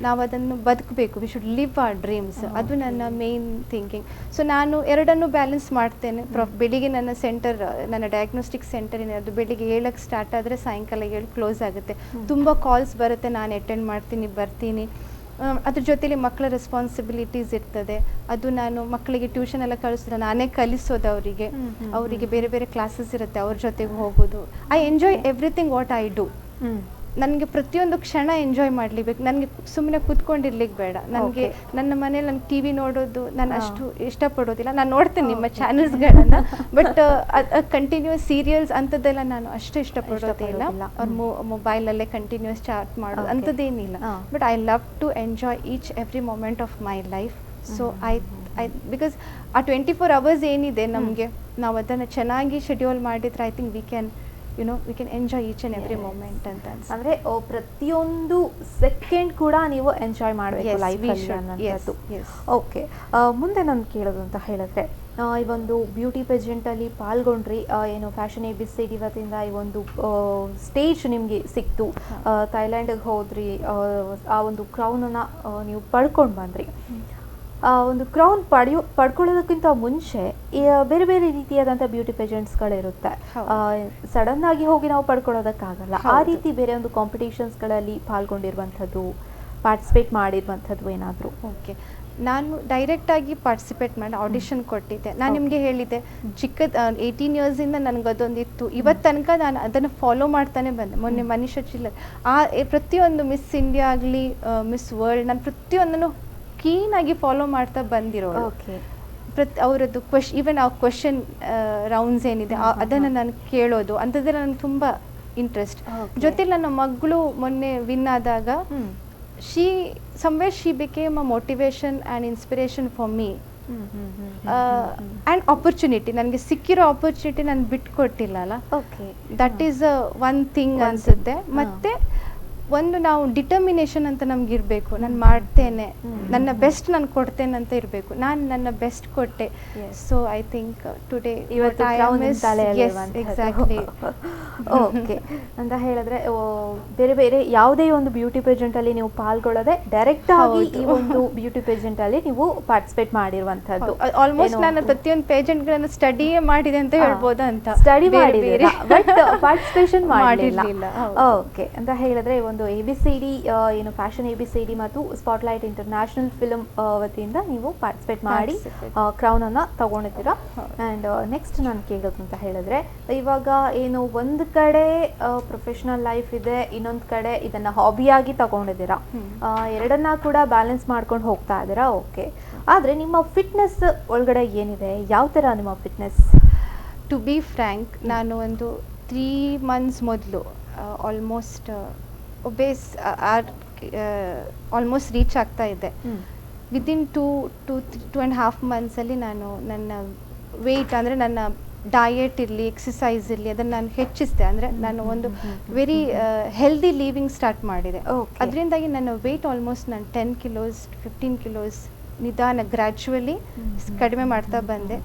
ನಾವು ಅದನ್ನು ಬದುಕಬೇಕು. We should live our dreams. ಅದು ನನ್ನ ಮೇನ್ ಥಿಂಕಿಂಗ್. ಸೊ ನಾನು ಎರಡನ್ನೂ ಬ್ಯಾಲೆನ್ಸ್ ಮಾಡ್ತೇನೆ. ಬೆಳಿಗ್ಗೆ ನನ್ನ ಡಯಾಗ್ನೋಸ್ಟಿಕ್ ಸೆಂಟರ್ ಏನಿರೋದು ಬೆಳಿಗ್ಗೆ 7ಕ್ಕೆ ಸ್ಟಾರ್ಟ್ ಆದರೆ ಸಾಯಂಕಾಲ 7 ಕ್ಲೋಸ್ ಆಗುತ್ತೆ. ತುಂಬ ಕಾಲ್ಸ್ ಬರುತ್ತೆ, ನಾನು ಅಟೆಂಡ್ ಮಾಡ್ತೀನಿ, ಬರ್ತೀನಿ. ಅದ್ರ ಜೊತೆಲಿ ಮಕ್ಕಳ ರೆಸ್ಪಾನ್ಸಿಬಿಲಿಟೀಸ್ ಇರ್ತದೆ. ಅದು ನಾನು ಮಕ್ಕಳಿಗೆ ಟ್ಯೂಷನ್ ಎಲ್ಲ ಕಳಿಸ್ತೀನಿ, ನಾನೇ ಕಲಿಸೋದು ಅವರಿಗೆ ಬೇರೆ ಬೇರೆ ಕ್ಲಾಸಸ್ ಇರುತ್ತೆ, ಅವ್ರ ಜೊತೆಗೆ ಹೋಗೋದು. I enjoy everything what I do. ನನಗೆ ಪ್ರತಿಯೊಂದು ಕ್ಷಣ ಎಂಜಾಯ್ ಮಾಡಲಿಬೇಕು. ನನಗೆ ಸುಮ್ಮನೆ ಕೂತ್ಕೊಂಡಿರ್ಲಿಕ್ಕೆ ಬೇಡ. ನನಗೆ ನನ್ನ ಮನೇಲಿ ನಾನು TV ನೋಡೋದು ನಾನು ಅಷ್ಟು ಇಷ್ಟಪಡೋದಿಲ್ಲ. ನಾನು ನೋಡ್ತೇನೆ ನಿಮ್ಮ ಚಾನಲ್ಸ್ಗಳನ್ನು, ಬಟ್ ಕಂಟಿನ್ಯೂಸ್ ಸೀರಿಯಲ್ಸ್ ಅಂಥದ್ದೆಲ್ಲ ನಾನು ಅಷ್ಟು ಇಷ್ಟಪಡೋದಿಲ್ಲ. ಅವ್ರ ಮೊಬೈಲಲ್ಲೇ ಕಂಟಿನ್ಯೂಸ್ ಚಾಟ್ ಮಾಡೋದು ಅಂಥದ್ದೇನಿಲ್ಲ. But I love to enjoy each every moment of my life. So because ಆ 24 hours ಏನಿದೆ ನಮಗೆ, ನಾವು ಅದನ್ನು ಚೆನ್ನಾಗಿ ಶೆಡ್ಯೂಲ್ ಮಾಡಿದರೆ I think we can enjoy each and every moment ಅಂತ. ಅಂದರೆ ಪ್ರತಿಯೊಂದು ಸೆಕೆಂಡ್ ಕೂಡ ನೀವು ಎಂಜಾಯ್ ಮಾಡಬೇಕು ಲೈಫಲ್ಲಿ ಅನ್ನೋದು. ಓಕೆ, ಮುಂದೆ ನಾನು ಕೇಳೋದು ಅಂತ ಹೇಳಿದ್ರೆ, ಈ ಒಂದು ಬ್ಯೂಟಿ ಪೇಜೆಂಟಲ್ಲಿ ಪಾಲ್ಗೊಂಡ್ರಿ, ಏನು ಫ್ಯಾಷನ್ ABCD ವತಿಯಿಂದ ಈ ಒಂದು ಸ್ಟೇಜ್ ನಿಮಗೆ ಸಿಕ್ತು, ಥೈಲ್ಯಾಂಡಿಗೆ ಹೋದ್ರಿ, ಆ ಒಂದು ಕ್ರೌನನ್ನು ನೀವು ಪಡ್ಕೊಂಡು ಬಂದ್ರಿ. ಒಂದು ಕ್ರೌನ್ ಪಡ್ಕೊಳ್ಳೋದಕ್ಕಿಂತ ಮುಂಚೆ ಬೇರೆ ಬೇರೆ ರೀತಿಯಾದಂಥ ಬ್ಯೂಟಿ ಪೇಜೆಂಟ್ಸ್ಗಳಿರುತ್ತೆ. ಸಡನ್ ಆಗಿ ಹೋಗಿ ನಾವು ಪಡ್ಕೊಳ್ಳೋದಕ್ಕಾಗಲ್ಲ. ಆ ರೀತಿ ಬೇರೆ ಒಂದು ಕಾಂಪಿಟೇಷನ್ಸ್ಗಳಲ್ಲಿ ಪಾಲ್ಗೊಂಡಿರುವಂಥದ್ದು, ಪಾರ್ಟಿಸಿಪೇಟ್ ಮಾಡಿರುವಂಥದ್ದು ಏನಾದರೂ? ಓಕೆ, ನಾನು ಡೈರೆಕ್ಟಾಗಿ ಪಾರ್ಟಿಸಿಪೇಟ್ ಮಾಡಿ ಆಡಿಷನ್ ಕೊಟ್ಟಿದ್ದೆ. ನಾನು ನಿಮಗೆ ಹೇಳಿದ್ದೆ, 18 yearsಯಿಂದ ನನಗದೊಂದಿತ್ತು. ಇವತ್ತು ತನಕ ನಾನು ಅದನ್ನು ಫಾಲೋ ಮಾಡ್ತಾನೆ ಬಂದೆ. ಮೊನ್ನೆ ಮನೀಷಾ ಚಿಲ್ಲರ್ ಪ್ರತಿಯೊಂದು ಮಿಸ್ ಇಂಡಿಯಾ ಆಗಲಿ, ಮಿಸ್ ವರ್ಲ್ಡ್, ನಾನು ಪ್ರತಿಯೊಂದನ್ನು ಕ್ಲೀನಾಗಿ ಫಾಲೋ ಮಾಡ್ತಾ ಬಂದಿರೋಳು. ಅವರದ್ದು ಈವನ್ ಆ ಕ್ವೆಶನ್ ರೌಂಡ್ಸ್ ಏನಿದೆ ಅದನ್ನು ನಾನು ಕೇಳೋದು ಅಂಥದ್ದೆಲ್ಲ ನನಗೆ ತುಂಬ ಇಂಟ್ರೆಸ್ಟ್. ಜೊತೆಲಿ ನನ್ನ ಮಗಳು ಮೊನ್ನೆ ವಿನ್ ಆದಾಗ she became a motivation and inspiration for me and opportunity. ನನಗೆ ಸಿಕ್ಕಿರೋ ಆಪರ್ಚುನಿಟಿ ನಾನು ಬಿಟ್ಕೊಟ್ಟಿಲ್ಲಲ್ಲ, ದಟ್ ಈಸ್ ಒನ್ ಥಿಂಗ್ ಅನಿಸುತ್ತೆ. ಮತ್ತು ಒಂದು ನಾವು ಡಿಟರ್ಮಿನೇಷನ್ ಅಂತ ನಮ್ಗೆ ಇರಬೇಕು, ನಾನು ಮಾಡ್ತೇನೆ, ನನ್ನ ಬೆಸ್ಟ್ ನಾನು ಕೊಡ್ತೇನೆ ಅಂತ ಇರಬೇಕು. ನಾನು ನನ್ನ ಬೆಸ್ಟ್ ಕೊಟ್ಟೆ. So I think today exactly. Okay ಅಂತ ಹೇಳಿದ್ರೆ ಬೇರೆ ಬೇರೆ ಯಾವುದೇ ಒಂದು ಬ್ಯೂಟಿ ಪೇಜೆಂಟ್ ಅಲ್ಲಿ ನೀವು ಪಾಲ್ಗೊಳ್ಳದೆ ಡೈರೆಕ್ಟ್ ಆಗಿ ಈ ಒಂದು ಬ್ಯೂಟಿ ಪೇಜೆಂಟ್ ಅಲ್ಲಿ ನೀವು ಪಾರ್ಟಿಸಿಪೇಟ್ ಮಾಡಿರುವಂತದ್ದು. ಆಲ್ಮೋಸ್ಟ್ ನಾನು ಪ್ರತಿಯೊಂದು ಪೇಜೆಂಟ್ ಗಳನ್ನ ಸ್ಟಡಿಯೇ ಮಾಡಿದೆ ಅಂತ ಹೇಳ್ಬೋದು. ಅಂತ ಸ್ಟಡಿ ಮಾಡಿದ್ದೀರಾ ಬಟ್ ಪಾರ್ಟಿಸಿಪೇಷನ್ ಮಾಡಿರಲಿಲ್ಲ. ಓಕೆ ಅಂತ ಹೇಳಿದ್ರೆ ಒಂದು ABCD ಏನು ಫ್ಯಾಷನ್ ABCD ಮತ್ತು ಸ್ಪಾಟ್ಲೈಟ್ ಇಂಟರ್ನ್ಯಾಷನಲ್ ಫಿಲ್ಮ್ ವತಿಯಿಂದ ನೀವು ಪಾರ್ಟಿಸಿಪೇಟ್ ಮಾಡಿ ಕ್ರೌನ್ ಅನ್ನ ತಗೊಂಡಿದ್ದೀರಾ. ಆ್ಯಂಡ್ ನೆಕ್ಸ್ಟ್ ನಾನು ಕೇಳೋದು ಅಂತ ಹೇಳಿದ್ರೆ ಇವಾಗ ಏನು ಒಂದು ಕಡೆ ಪ್ರೊಫೆಷನಲ್ ಲೈಫ್ ಇದೆ, ಇನ್ನೊಂದು ಕಡೆ ಇದನ್ನ ಹಾಬಿಯಾಗಿ ತಗೊಂಡಿದ್ದೀರಾ, ಎರಡನ್ನ ಕೂಡ ಬ್ಯಾಲೆನ್ಸ್ ಮಾಡ್ಕೊಂಡು ಹೋಗ್ತಾ ಇದ್ದೀರಾ. ಓಕೆ, ಆದರೆ ನಿಮ್ಮ ಫಿಟ್ನೆಸ್ ಒಳಗಡೆ ಏನಿದೆ, ಯಾವ ಥರ ನಿಮ್ಮ ಫಿಟ್ನೆಸ್? ಟು ಬಿ ಫ್ರ್ಯಾಂಕ್, ನಾನು ಒಂದು 3 months ಮೊದಲು ಆಲ್ಮೋಸ್ಟ್ ಒಬೇಸ್ ಆಲ್ಮೋಸ್ಟ್ ರೀಚ್ ಆಗ್ತಾ ಇದ್ದೆ. ವಿದಿನ್ 2.5 months ನಾನು ನನ್ನ ವೆಯ್ಟ್ ಅಂದರೆ ನನ್ನ ಡಯಟ್ ಇರಲಿ, ಎಕ್ಸಸೈಸ್ ಇರಲಿ, ಅದನ್ನು ನಾನು ಹೆಚ್ಚಿಸಿದೆ. ಅಂದರೆ ನಾನು ಒಂದು ವೆರಿ ಹೆಲ್ದಿ ಲೀವಿಂಗ್ ಸ್ಟಾರ್ಟ್ ಮಾಡಿದೆ. ಅದರಿಂದಾಗಿ ನನ್ನ ವೆಯ್ಟ್ ಆಲ್ಮೋಸ್ಟ್ ನಾನು 10 kilos 15 kilos ನಿಧಾನ ಗ್ರ್ಯಾಜುವಲಿ ಕಡಿಮೆ ಮಾಡ್ತಾ ಬಂದೆ.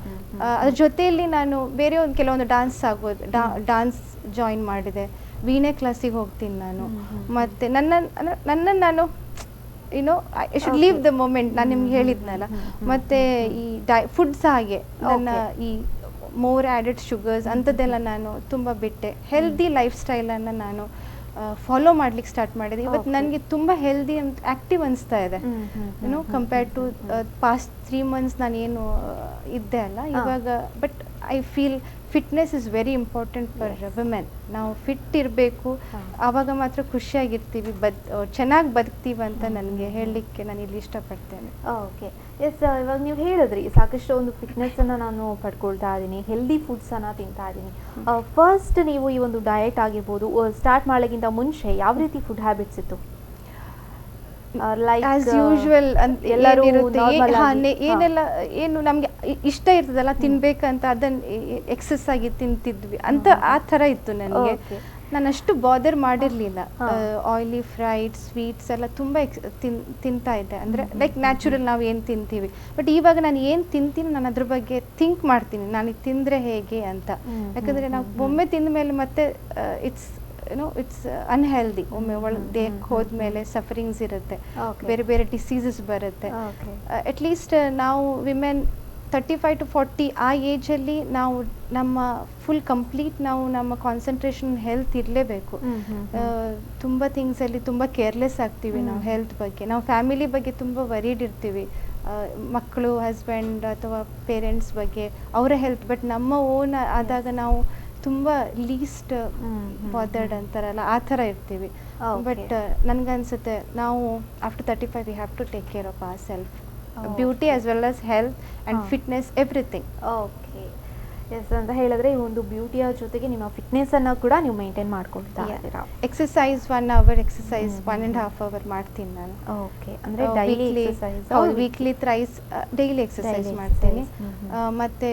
ಅದ್ರ ಜೊತೆಯಲ್ಲಿ ನಾನು ಬೇರೆ ಒಂದು ಕೆಲವೊಂದು ಡಾನ್ಸ್ ಜಾಯಿನ್ ಮಾಡಿದೆ, ವೀಣೆ ಕ್ಲಾಸಿಗೆ ಹೋಗ್ತೀನಿ ನಾನು. ಮತ್ತು ನನ್ನನ್ನು ನಾನು I should leave the moment, ನಾನು ನಿಮ್ಗೆ ಹೇಳಿದ್ನಲ್ಲ. ಮತ್ತು ಈ ಫುಡ್ಸ್ ಹಾಗೆ ನನ್ನ ಈ ಮೋರ್ ಆ್ಯಡೆಡ್ ಶುಗರ್ಸ್ ಅಂಥದ್ದೆಲ್ಲ ನಾನು ತುಂಬ ಬಿಟ್ಟೆ. ಹೆಲ್ದಿ ಲೈಫ್ ಸ್ಟೈಲನ್ನು ನಾನು ಫಾಲೋ ಮಾಡ್ಲಿಕ್ಕೆ ಸ್ಟಾರ್ಟ್ ಮಾಡಿದೆ. ಇವತ್ತು ನನಗೆ ತುಂಬ ಹೆಲ್ದಿ ಅಂತ ಆ್ಯಕ್ಟಿವ್ ಅನಿಸ್ತಾ ಇದೆ, ಕಂಪೇರ್ಡ್ ಟು ಪಾಸ್ಟ್ 3 months ನಾನು ಏನು ಇದ್ದೆ ಅಲ್ಲ ಇವಾಗ. But I feel fitness is very important for women. ನಾವು ಫಿಟ್ ಇರಬೇಕು, ಆವಾಗ ಮಾತ್ರ ಖುಷಿಯಾಗಿರ್ತೀವಿ, ಚೆನ್ನಾಗಿ ಬದುಕ್ತೀವಿ ಅಂತ ನನಗೆ ಹೇಳಲಿಕ್ಕೆ ನಾನು ಇಲ್ಲಿ ಇಷ್ಟಪಡ್ತೇನೆ. Okay, yes. ಇವಾಗ ನೀವು ಹೇಳಿದ್ರಿ ಸಾಕಷ್ಟು ಒಂದು ಫಿಟ್ನೆಸ್ಸನ್ನು ನಾನು ಪಡ್ಕೊಳ್ತಾ ಇದ್ದೀನಿ, ಹೆಲ್ದಿ ಫುಡ್ಸನ್ನು ತಿಂತಾ ಇದ್ದೀನಿ. ಫಸ್ಟ್ ನೀವು ಈ ಒಂದು ಡಯಟ್ ಆಗಿರ್ಬೋದು ಸ್ಟಾರ್ಟ್ ಮಾಡೋಕ್ಕಿಂತ ಮುಂಚೆ ಯಾವ ರೀತಿ ಫುಡ್ ಹ್ಯಾಬಿಟ್ಸ್ ಇತ್ತು? ಆಸ್ ಯೂಶುವಲ್ ಎಲ್ಲರೂ ಏನೆಲ್ಲ ಏನು ನಮಗೆ ಇಷ್ಟ ಇರ್ತದಲ್ಲ ತಿನ್ಬೇಕಂತ ಅದನ್ನ ಎಕ್ಸಸ್ ಆಗಿ ತಿಂತಿದ್ವಿ ಅಂತ ಆ ಥರ ಇತ್ತು ನನಗೆ. ನಾನು ಅಷ್ಟು ಬಾದರ್ ಮಾಡಿರಲಿಲ್ಲ. ಆಯಿಲಿ ಫ್ರೈಡ್ ಸ್ವೀಟ್ಸ್ ಎಲ್ಲ ತುಂಬ ತಿಂತಾ ಇದ್ದೆ. ಅಂದರೆ ಲೈಕ್ ನ್ಯಾಚುರಲ್ ನಾವು ಏನು ತಿಂತೀವಿ. ಬಟ್ ಇವಾಗ ನಾನು ಏನು ತಿಂತೀನಿ ನಾನು ಅದ್ರ ಬಗ್ಗೆ ಥಿಂಕ್ ಮಾಡ್ತೀನಿ, ನಾನು ಇದು ತಿಂದರೆ ಹೇಗೆ ಅಂತ. ಯಾಕಂದರೆ ನಾವು ಒಮ್ಮೆ ತಿಂದ ಮೇಲೆ ಮತ್ತೆ ಇಟ್ಸ್ ಅನ್ಹೆಲ್ದಿ. ಒಮ್ಮೆ ದೇಹಕ್ಕೆ ಹೋದ್ಮೇಲೆ ಸಫರಿಂಗ್ಸ್ ಇರುತ್ತೆ, ಬೇರೆ ಬೇರೆ ಡಿಸೀಸಸ್ ಬರುತ್ತೆ. ಅಟ್ಲೀಸ್ಟ್ ನಾವು ವಿಮೆನ್ 35 to 40 ಆ ಏಜಲ್ಲಿ ನಾವು ನಮ್ಮ ಫುಲ್ ಕಂಪ್ಲೀಟ್ ನಾವು ನಮ್ಮ ಕಾನ್ಸಂಟ್ರೇಷನ್ ಹೆಲ್ತ್ ಇರಲೇಬೇಕು. ತುಂಬ ಥಿಂಗ್ಸಲ್ಲಿ ತುಂಬ ಕೇರ್ಲೆಸ್ ಆಗ್ತೀವಿ ನಾವು ಹೆಲ್ತ್ ಬಗ್ಗೆ. ನಾವು ಫ್ಯಾಮಿಲಿ ಬಗ್ಗೆ ತುಂಬ ವರೀಡ್ ಇರ್ತೀವಿ, ಮಕ್ಕಳು, ಹಸ್ಬೆಂಡ್ ಅಥವಾ ಪೇರೆಂಟ್ಸ್ ಬಗ್ಗೆ, ಅವರ ಹೆಲ್ತ್. ಬಟ್ ನಮ್ಮ ಓನ್ ಆದಾಗ ನಾವು ತುಂಬ ಲೀಸ್ಟ್ ಬಾದರ್ಡ್ ಅಂತಾರಲ್ಲ ಆ ಥರ ಇರ್ತೀವಿ. ಬಟ್ ನನಗನ್ಸುತ್ತೆ ನಾವು after 35 we have to take care of our self, beauty as well as health and fitness, everything. Okay, yes. ಅಂತ ಹೇಳಿದ್ರೆ ಈ ಒಂದು ಬ್ಯೂಟಿಯ ಜೊತೆಗೆ ನಿಮ್ಮ ಫಿಟ್ನೆಸ್ಸನ್ನು ಕೂಡ ನೀವು ಮೇಂಟೈನ್ ಮಾಡ್ಕೊಳ್ತಾ ಇದ್ದೀರಾ. ಎಕ್ಸಸೈಸ್ 1 hour ಎಕ್ಸಸೈಸ್ 1.5 hour ಮಾಡ್ತೀನಿ ನಾನು. ಓಕೆ, ಅಂದರೆ daily weekly thrice daily exercise ಮಾಡ್ತೀನಿ. ಮತ್ತು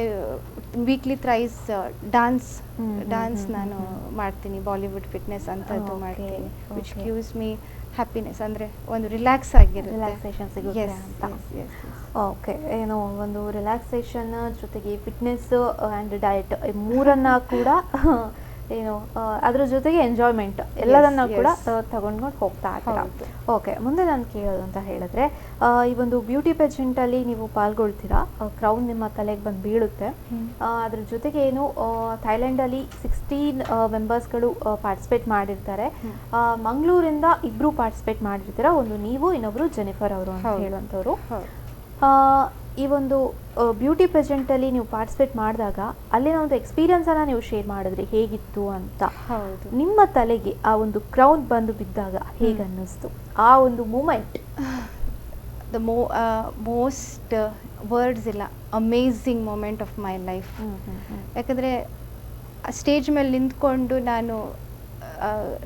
ವೀಕ್ಲಿ ಥ್ರೈಸ್ ಡಾನ್ಸ್ ನಾನು ಮಾಡ್ತೀನಿ, ಬಾಲಿವುಡ್ ಫಿಟ್ನೆಸ್ ಅಂಥದ್ದು ಮಾಡ್ತೀನಿ, ವಿಚ್ ಗಿವ್ಸ್ ಮೀ ಹ್ಯಾಪಿನೆಸ್. ಅಂದರೆ ಒಂದು ರಿಲ್ಯಾಕ್ಸ್ ರಿಲ್ಯಾಕ್ಸೇಷನ್ ಸಿಗುತ್ತೆ ಅಂತ. ಓಕೆ, ಏನು ಒಂದು ರಿಲ್ಯಾಕ್ಸೇಷನ್ ಜೊತೆಗೆ ಫಿಟ್ನೆಸ್ ಆ್ಯಂಡ್ ಡಯಟ್ ಮೂರನ್ನು ಕೂಡ ಏನು ಅದ್ರ ಜೊತೆಗೆ ಎಂಜಾಯ್ಮೆಂಟ್ ಎಲ್ಲದನ್ನು ಕೂಡ ತಗೊಂಡು ಹೋಗ್ತಾ ಇರ್ತೀರಾ. ಓಕೆ, ಮುಂದೆ ನಾನು ಕೇಳೋದು ಅಂತ ಹೇಳಿದ್ರೆ ಈ ಒಂದು ಬ್ಯೂಟಿ ಪೇಜೆಂಟಲ್ಲಿ ನೀವು ಪಾಲ್ಗೊಳ್ತೀರಾ, ಕ್ರೌನ್ ನಿಮ್ಮ ತಲೆಗೆ ಬಂದು ಬೀಳುತ್ತೆ. ಅದ್ರ ಜೊತೆಗೆ ಏನು ಥೈಲ್ಯಾಂಡಲ್ಲಿ 16 ಮೆಂಬರ್ಸ್ಗಳು ಪಾರ್ಟಿಸಿಪೇಟ್ ಮಾಡಿರ್ತಾರೆ. ಮಂಗಳೂರಿಂದ 2 ಪಾರ್ಟಿಸಿಪೇಟ್ ಮಾಡಿರ್ತೀರಾ, ಒಂದು ನೀವು, ಇನ್ನೊಬ್ರು ಜೆನಿಫರ್ ಅವರು ಅಂತ ಹೇಳುವಂಥವ್ರು. ಈ ಒಂದು ಬ್ಯೂಟಿ ಪೇಜೆಂಟಲ್ಲಿ ನೀವು ಪಾರ್ಟಿಸಿಪೇಟ್ ಮಾಡಿದಾಗ ಅಲ್ಲಿನ ಒಂದು ಎಕ್ಸ್ಪೀರಿಯನ್ಸನ್ನು ನೀವು ಶೇರ್ ಮಾಡಿದ್ರಿ, ಹೇಗಿತ್ತು ಅಂತ. ನಿಮ್ಮ ತಲೆಗೆ ಆ ಒಂದು ಕ್ರೌನ್ ಬಂದು ಬಿದ್ದಾಗ ಹೇಗೆ ಅನ್ನಿಸ್ತು ಆ ಒಂದು ಮೂಮೆಂಟ್? ದ ಮೋಸ್ಟ್ ವರ್ಡ್ಸ್ ಇಲ್ಲ, amazing moment of my life. ಯಾಕಂದರೆ ಸ್ಟೇಜ್ ಮೇಲೆ ನಿಂತ್ಕೊಂಡು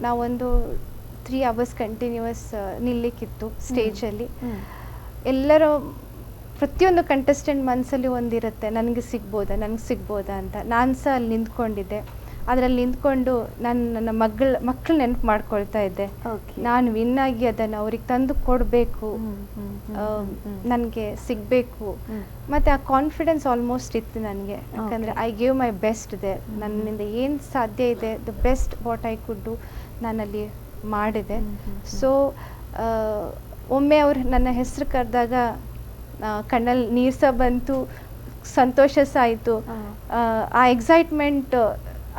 ನಾವೊಂದು 3 hours ಕಂಟಿನ್ಯೂಸ್ ನಿಲ್ಲಿಕ್ಕಿತ್ತು ಸ್ಟೇಜಲ್ಲಿ. ಎಲ್ಲರೂ ಪ್ರತಿಯೊಂದು ಕಂಟೆಸ್ಟೆಂಟ್ ಮನಸ್ಸಲ್ಲಿ ಒಂದಿರುತ್ತೆ, ನನಗೆ ಸಿಗ್ಬೋದಾ ಅಂತ. ನಾನು ಸಹ ಅಲ್ಲಿ ನಿಂತ್ಕೊಂಡಿದ್ದೆ. ಅದರಲ್ಲಿ ನಿಂತ್ಕೊಂಡು ನನ್ನ ಮಕ್ಕಳು ನೆನಪು ಮಾಡ್ಕೊಳ್ತಾ ಇದ್ದೆ. ನಾನು ವಿನ್ ಆಗಿ ಅದನ್ನು ಅವ್ರಿಗೆ ತಂದು ಕೊಡಬೇಕು, ನನಗೆ ಸಿಗಬೇಕು. ಮತ್ತು ಆ ಕಾನ್ಫಿಡೆನ್ಸ್ ಆಲ್ಮೋಸ್ಟ್ ಇತ್ತು ನನಗೆ. ಯಾಕಂದರೆ ಐ ಗೇವ್ ಮೈ ಬೆಸ್ಟ್ ಇದೆ. ನನ್ನಿಂದ ಏನು ಸಾಧ್ಯ ಇದೆ, the best what I could do ನಾನಲ್ಲಿ ಮಾಡಿದೆ. ಸೊ ಒಮ್ಮೆ ಅವ್ರು ನನ್ನ ಹೆಸರು ಕರೆದಾಗ ಕಣ್ಣಲ್ಲಿ ನೀರು ಸಹ ಬಂತು, ಸಂತೋಷ ಸಹ ಆಯಿತು. ಆ ಎಕ್ಸೈಟ್ಮೆಂಟ್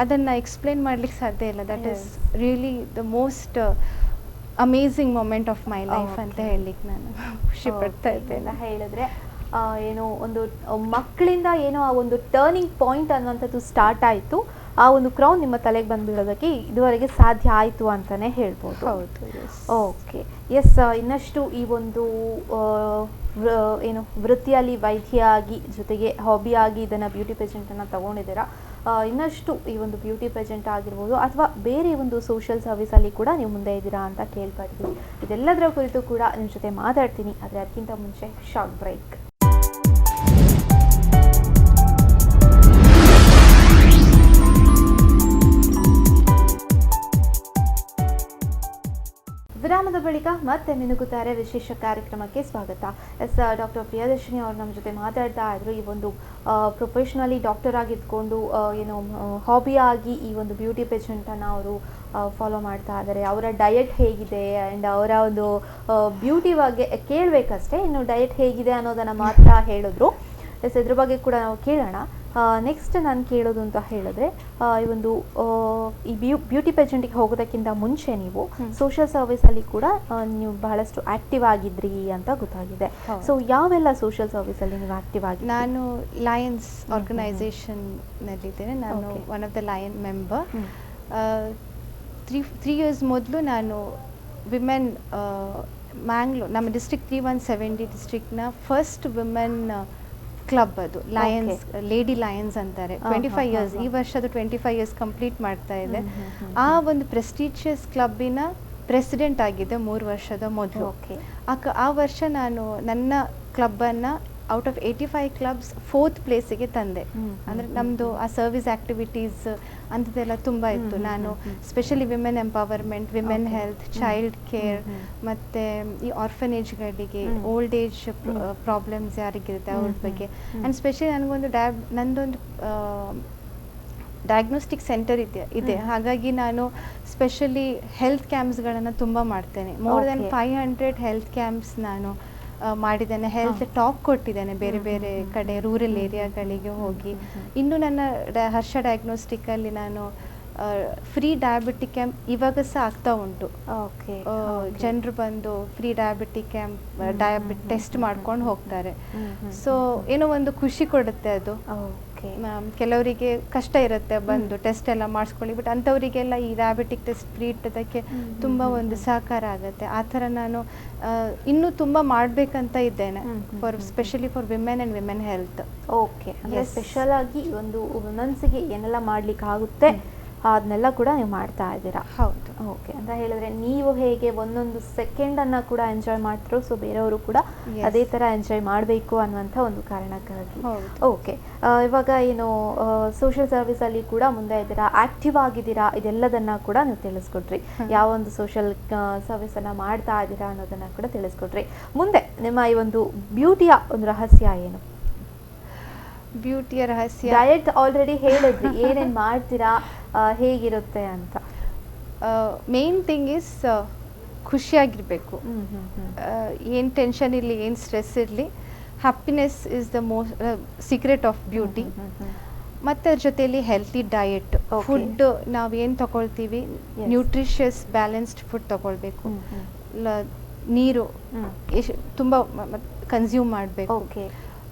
ಅದನ್ನು ಎಕ್ಸ್ಪ್ಲೇನ್ ಮಾಡ್ಲಿಕ್ಕೆ ಸಾಧ್ಯ ಇಲ್ಲ. That is really the most amazing moment of my life ಅಂತ ಹೇಳಲಿಕ್ಕೆ ನಾನು ಖುಷಿ ಪಡ್ತಾ ಇದ್ದೇನೆ. ಹೇಳಿದ್ರೆ ಏನೋ ಒಂದು ಮಕ್ಕಳಿಂದ ಏನೋ ಆ ಒಂದು ಟರ್ನಿಂಗ್ ಪಾಯಿಂಟ್ ಅನ್ನುವಂಥದ್ದು ಸ್ಟಾರ್ಟ್ ಆಯಿತು. ಆ ಒಂದು ಕ್ರೌನ್ ನಿಮ್ಮ ತಲೆಗೆ ಬಂದುಬಿಡೋದಕ್ಕೆ ಇದುವರೆಗೆ ಸಾಧ್ಯ ಆಯಿತು ಅಂತಲೇ ಹೇಳ್ಬೋದು. ಹೌದು. Okay, yes. ಇನ್ನಷ್ಟು ಈ ಒಂದು ಏನು ವೃತ್ತಿಯಲ್ಲಿ ವೈದ್ಯೆಯಾಗಿ ಜೊತೆಗೆ ಹಾಬಿಯಾಗಿ ಇದನ್ನು ಬ್ಯೂಟಿ ಪೇಜೆಂಟನ್ನು ತಗೊಂಡಿದ್ದೀರಾ. ಇನ್ನಷ್ಟು ಈ ಒಂದು ಬ್ಯೂಟಿ ಪೇಜೆಂಟ್ ಆಗಿರ್ಬೋದು ಅಥವಾ ಬೇರೆ ಒಂದು ಸೋಷಿಯಲ್ ಸರ್ವಿಸಲ್ಲಿ ಕೂಡ ನೀವು ಮುಂದೆ ಇದ್ದೀರಾ ಅಂತ ಕೇಳ್ಪಡ್ತೀನಿ. ಇದೆಲ್ಲದರ ಕುರಿತು ಕೂಡ ನಿಮ್ಮ ಜೊತೆ ಮಾತಾಡ್ತೀನಿ. ಆದರೆ ಅದಕ್ಕಿಂತ ಮುಂಚೆ ಶಾರ್ಟ್ ಬ್ರೇಕ್. ವಿರಾಮದ ಬಳಿಕ ಮತ್ತೆ ಮಿನುಗುತ್ತಾರೆ ವಿಶೇಷ ಕಾರ್ಯಕ್ರಮಕ್ಕೆ ಸ್ವಾಗತ. ಎಸ್, ಡಾಕ್ಟರ್ ಪ್ರಿಯದರ್ಶಿನಿ ಅವರು ನಮ್ಮ ಜೊತೆ ಮಾತಾಡ್ತಾ ಇದ್ರು. ಈ ಒಂದು ಪ್ರೊಫೆಷ್ನಲಿ ಡಾಕ್ಟರ್ ಆಗಿದ್ಕೊಂಡು ಏನು ಹಾಬಿಯಾಗಿ ಈ ಒಂದು ಬ್ಯೂಟಿ ಪೇಜೆಂಟನ್ನು ಅವರು ಫಾಲೋ ಮಾಡ್ತಾ ಇದ್ದಾರೆ. ಅವರ ಡಯಟ್ ಹೇಗಿದೆ ಆ್ಯಂಡ್ ಅವರ ಒಂದು ಬ್ಯೂಟಿ ಬಗ್ಗೆ ಕೇಳಬೇಕಷ್ಟೇ, ಇನ್ನು ಡಯಟ್ ಹೇಗಿದೆ ಅನ್ನೋದನ್ನು ಮಾತ್ರ ಹೇಳಿದ್ರು. ಎಸ್, ಇದ್ರ ಬಗ್ಗೆ ಕೂಡ ನಾವು ಕೇಳೋಣ. ನೆಕ್ಸ್ಟ್ ನಾನು ಕೇಳೋದು ಅಂತ ಹೇಳಿದ್ರೆ, ಈ ಒಂದು ಈ ಬ್ಯೂಟಿ ಪೇಜೆಂಟಿಗೆ ಹೋಗೋದಕ್ಕಿಂತ ಮುಂಚೆ ನೀವು ಸೋಷಿಯಲ್ ಸರ್ವಿಸಲ್ಲಿ ಕೂಡ ನೀವು ಬಹಳಷ್ಟು ಆಕ್ಟಿವ್ ಆಗಿದ್ರಿ ಅಂತ ಗೊತ್ತಾಗಿದೆ. ಸೊ ಯಾವೆಲ್ಲ ಸೋಷಿಯಲ್ ಸರ್ವಿಸಲ್ಲಿ ನೀವು ಆಕ್ಟಿವ್ ಆಗಿ? ನಾನು ಲಯನ್ಸ್ ಆರ್ಗನೈಸೇಷನ್ನಲ್ಲಿದ್ದೇನೆ. ನಾನು one of the lion member. 3 years ಮೊದಲು ನಾನು ವಿಮೆನ್ ಮ್ಯಾಂಗ್ಳೂರ್, ನಮ್ಮ ಡಿಸ್ಟ್ರಿಕ್ಟ್ 3170 ಡಿಸ್ಟ್ರಿಕ್ಟ್ನ ಫಸ್ಟ್ ವಿಮೆನ್ ಕ್ಲಬ್ ಅದು ಲಯನ್ಸ್, ಲೇಡಿ ಲಯನ್ಸ್ ಅಂತಾರೆ. 25 years, ಈ ವರ್ಷ ಅದು 25 years ಕಂಪ್ಲೀಟ್ ಮಾಡ್ತಾ ಇದೆ. ಆ ಒಂದು ಪ್ರೆಸ್ಟೀಜಿಯಸ್ ಕ್ಲಬ್ಬಿನ ಪ್ರೆಸಿಡೆಂಟ್ ಆಗಿದ್ದೆ 3 ವರ್ಷದ ಮೊದಲು. ಆ ವರ್ಷ ನಾನು ನನ್ನ ಕ್ಲಬ್ಬನ್ನು ಔಟ್ ಆಫ್ 85 ಕ್ಲಬ್ಸ್ 4th ಪ್ಲೇಸಿಗೆ ತಂದೆ. ಅಂದರೆ ನಮ್ಮದು ಆ ಸರ್ವಿಸ್ ಆ್ಯಕ್ಟಿವಿಟೀಸ್ ಅಂಥದ್ದೆಲ್ಲ ತುಂಬ ಇತ್ತು. ನಾನು specially women empowerment, women health, child care, ಮತ್ತು ಈ ಆರ್ಫನೇಜ್ಗಳಿಗೆ ಓಲ್ಡ್ ಏಜ್ ಪ್ರಾಬ್ಲಮ್ಸ್ ಯಾರಿಗಿರುತ್ತೆ ಅವ್ರ ಬಗ್ಗೆ. ಆ್ಯಂಡ್ ಸ್ಪೆಷಲಿ ನಂದೊಂದು ಡಯಾಗ್ನೋಸ್ಟಿಕ್ ಸೆಂಟರ್ ಇದೆ. ಹಾಗಾಗಿ ನಾನು ಸ್ಪೆಷಲಿ ಹೆಲ್ತ್ ಕ್ಯಾಂಪ್ಸ್ಗಳನ್ನು ತುಂಬ ಮಾಡ್ತೇನೆ. ಮೋರ್ ದೆನ್ 500 ಹೆಲ್ತ್ ಕ್ಯಾಂಪ್ಸ್ ನಾನು ಮಾಡಿದ್ದೇನೆ. ಹೆಲ್ತ್ ಟಾಕ್ ಕೊಟ್ಟಿದ್ದೇನೆ ಬೇರೆ ಬೇರೆ ಕಡೆ, ರೂರಲ್ ಏರಿಯಾಗಳಿಗೆ ಹೋಗಿ. ಇನ್ನು ನನ್ನ ಹರ್ಷ ಡಯಾಗ್ನೋಸ್ಟಿಕಲ್ಲಿ ನಾನು ಫ್ರೀ ಡಯಾಬಿಟಿಕ್ ಕ್ಯಾಂಪ್ ಇವಾಗ ಸಹ ಆಗ್ತಾ ಉಂಟು. ಜನರು ಬಂದು ಫ್ರೀ ಡಯಾಬಿಟಿಕ್ ಕ್ಯಾಂಪ್ ಟೆಸ್ಟ್ ಮಾಡ್ಕೊಂಡು ಹೋಗ್ತಾರೆ. ಸೊ ಏನೋ ಒಂದು ಖುಷಿ ಕೊಡುತ್ತೆ ಅದು. ಕೆಲವರಿಗೆ ಕಷ್ಟ ಇರುತ್ತೆ ಬಂದು ಟೆಸ್ಟ್ ಎಲ್ಲ ಮಾಡಿಸ್ಕೊಳ್ಳಿ, ಬಟ್ ಅಂಥವರಿಗೆಲ್ಲ ಈ ಡಯಾಬಿಟಿಕ್ ಟೆಸ್ಟ್ ಫ್ರೀ ಇಟ್ಟದಕ್ಕೆ ತುಂಬ ಒಂದು ಸಹಕಾರ ಆಗುತ್ತೆ. ಆ ಥರ ನಾನು ಇನ್ನೂ ತುಂಬ ಮಾಡಬೇಕಂತ ಇದ್ದೇನೆ, specially for women and women health. Okay, ಅಂದರೆ ಸ್ಪೆಷಲ್ ಆಗಿ ಒಂದು ವುಮೆನ್ಸ್ಗೆ ಏನೆಲ್ಲ ಮಾಡ್ಲಿಕ್ಕೆ ಆಗುತ್ತೆ ಅದನ್ನೆಲ್ಲ ಕೂಡ ನೀವು ಮಾಡ್ತಾ ಇದ್ದೀರಾ. ಹೌದು. ಓಕೆ, ಅಂತ ಹೇಳಿದ್ರೆ ನೀವು ಹೇಗೆ ಒಂದೊಂದು ಸೆಕೆಂಡನ್ನು ಕೂಡ ಎಂಜಾಯ್ ಮಾಡ್ತಿರೋ, ಸೊ ಬೇರೆಯವರು ಕೂಡ ಅದೇ ಥರ ಎಂಜಾಯ್ ಮಾಡಬೇಕು ಅನ್ನುವಂಥ ಒಂದು ಕಾರಣಕ್ಕಾಗಿ. ಓಕೆ, ಇವಾಗ ಏನು ಸೋಷಿಯಲ್ ಸರ್ವಿಸಲ್ಲಿ ಕೂಡ ಮುಂದೆ ಇದ್ದೀರಾ, ಆಕ್ಟಿವ್ ಆಗಿದ್ದೀರಾ, ಇದೆಲ್ಲದನ್ನು ಕೂಡ ನೀವು ತಿಳಿಸ್ಕೊಟ್ರಿ. ಯಾವ ಒಂದು ಸೋಷಿಯಲ್ ಸರ್ವಿಸನ್ನು ಮಾಡ್ತಾ ಇದ್ದೀರಾ ಅನ್ನೋದನ್ನು ಕೂಡ ತಿಳಿಸ್ಕೊಟ್ರಿ. ಮುಂದೆ ನಿಮ್ಮ ಈ ಒಂದು ಬ್ಯೂಟಿಯ ಒಂದು ರಹಸ್ಯ ಏನು? ಬ್ಯೂಟಿಯ ರಹಸ್ಯ, ಡಯಟ್ ಆಲ್ರೆಡಿ ಹೇಳಿದ್ರಿ, ಏನೇನು ಮಾಡ್ತೀರಾ, ಹೇಗಿರುತ್ತೆ ಅಂತ. ಮೇನ್ ಥಿಂಗ್ ಇಸ್ ಖುಷಿಯಾಗಿರಬೇಕು. ಏನು ಟೆನ್ಷನ್ ಇರಲಿ, ಏನು ಸ್ಟ್ರೆಸ್ ಇರಲಿ, happiness is the most secret of beauty. ಮತ್ತು ಅದ್ರ ಜೊತೆಯಲ್ಲಿ ಹೆಲ್ತಿ ಡಯಟ್, ಫುಡ್ ನಾವೇನು ತಗೊಳ್ತೀವಿ ನ್ಯೂಟ್ರಿಷಿಯಸ್ ಬ್ಯಾಲೆನ್ಸ್ಡ್ ಫುಡ್ ತಗೊಳ್ಬೇಕು. ನೀರು ತುಂಬ ಕನ್ಸ್ಯೂಮ್ ಮಾಡಬೇಕು.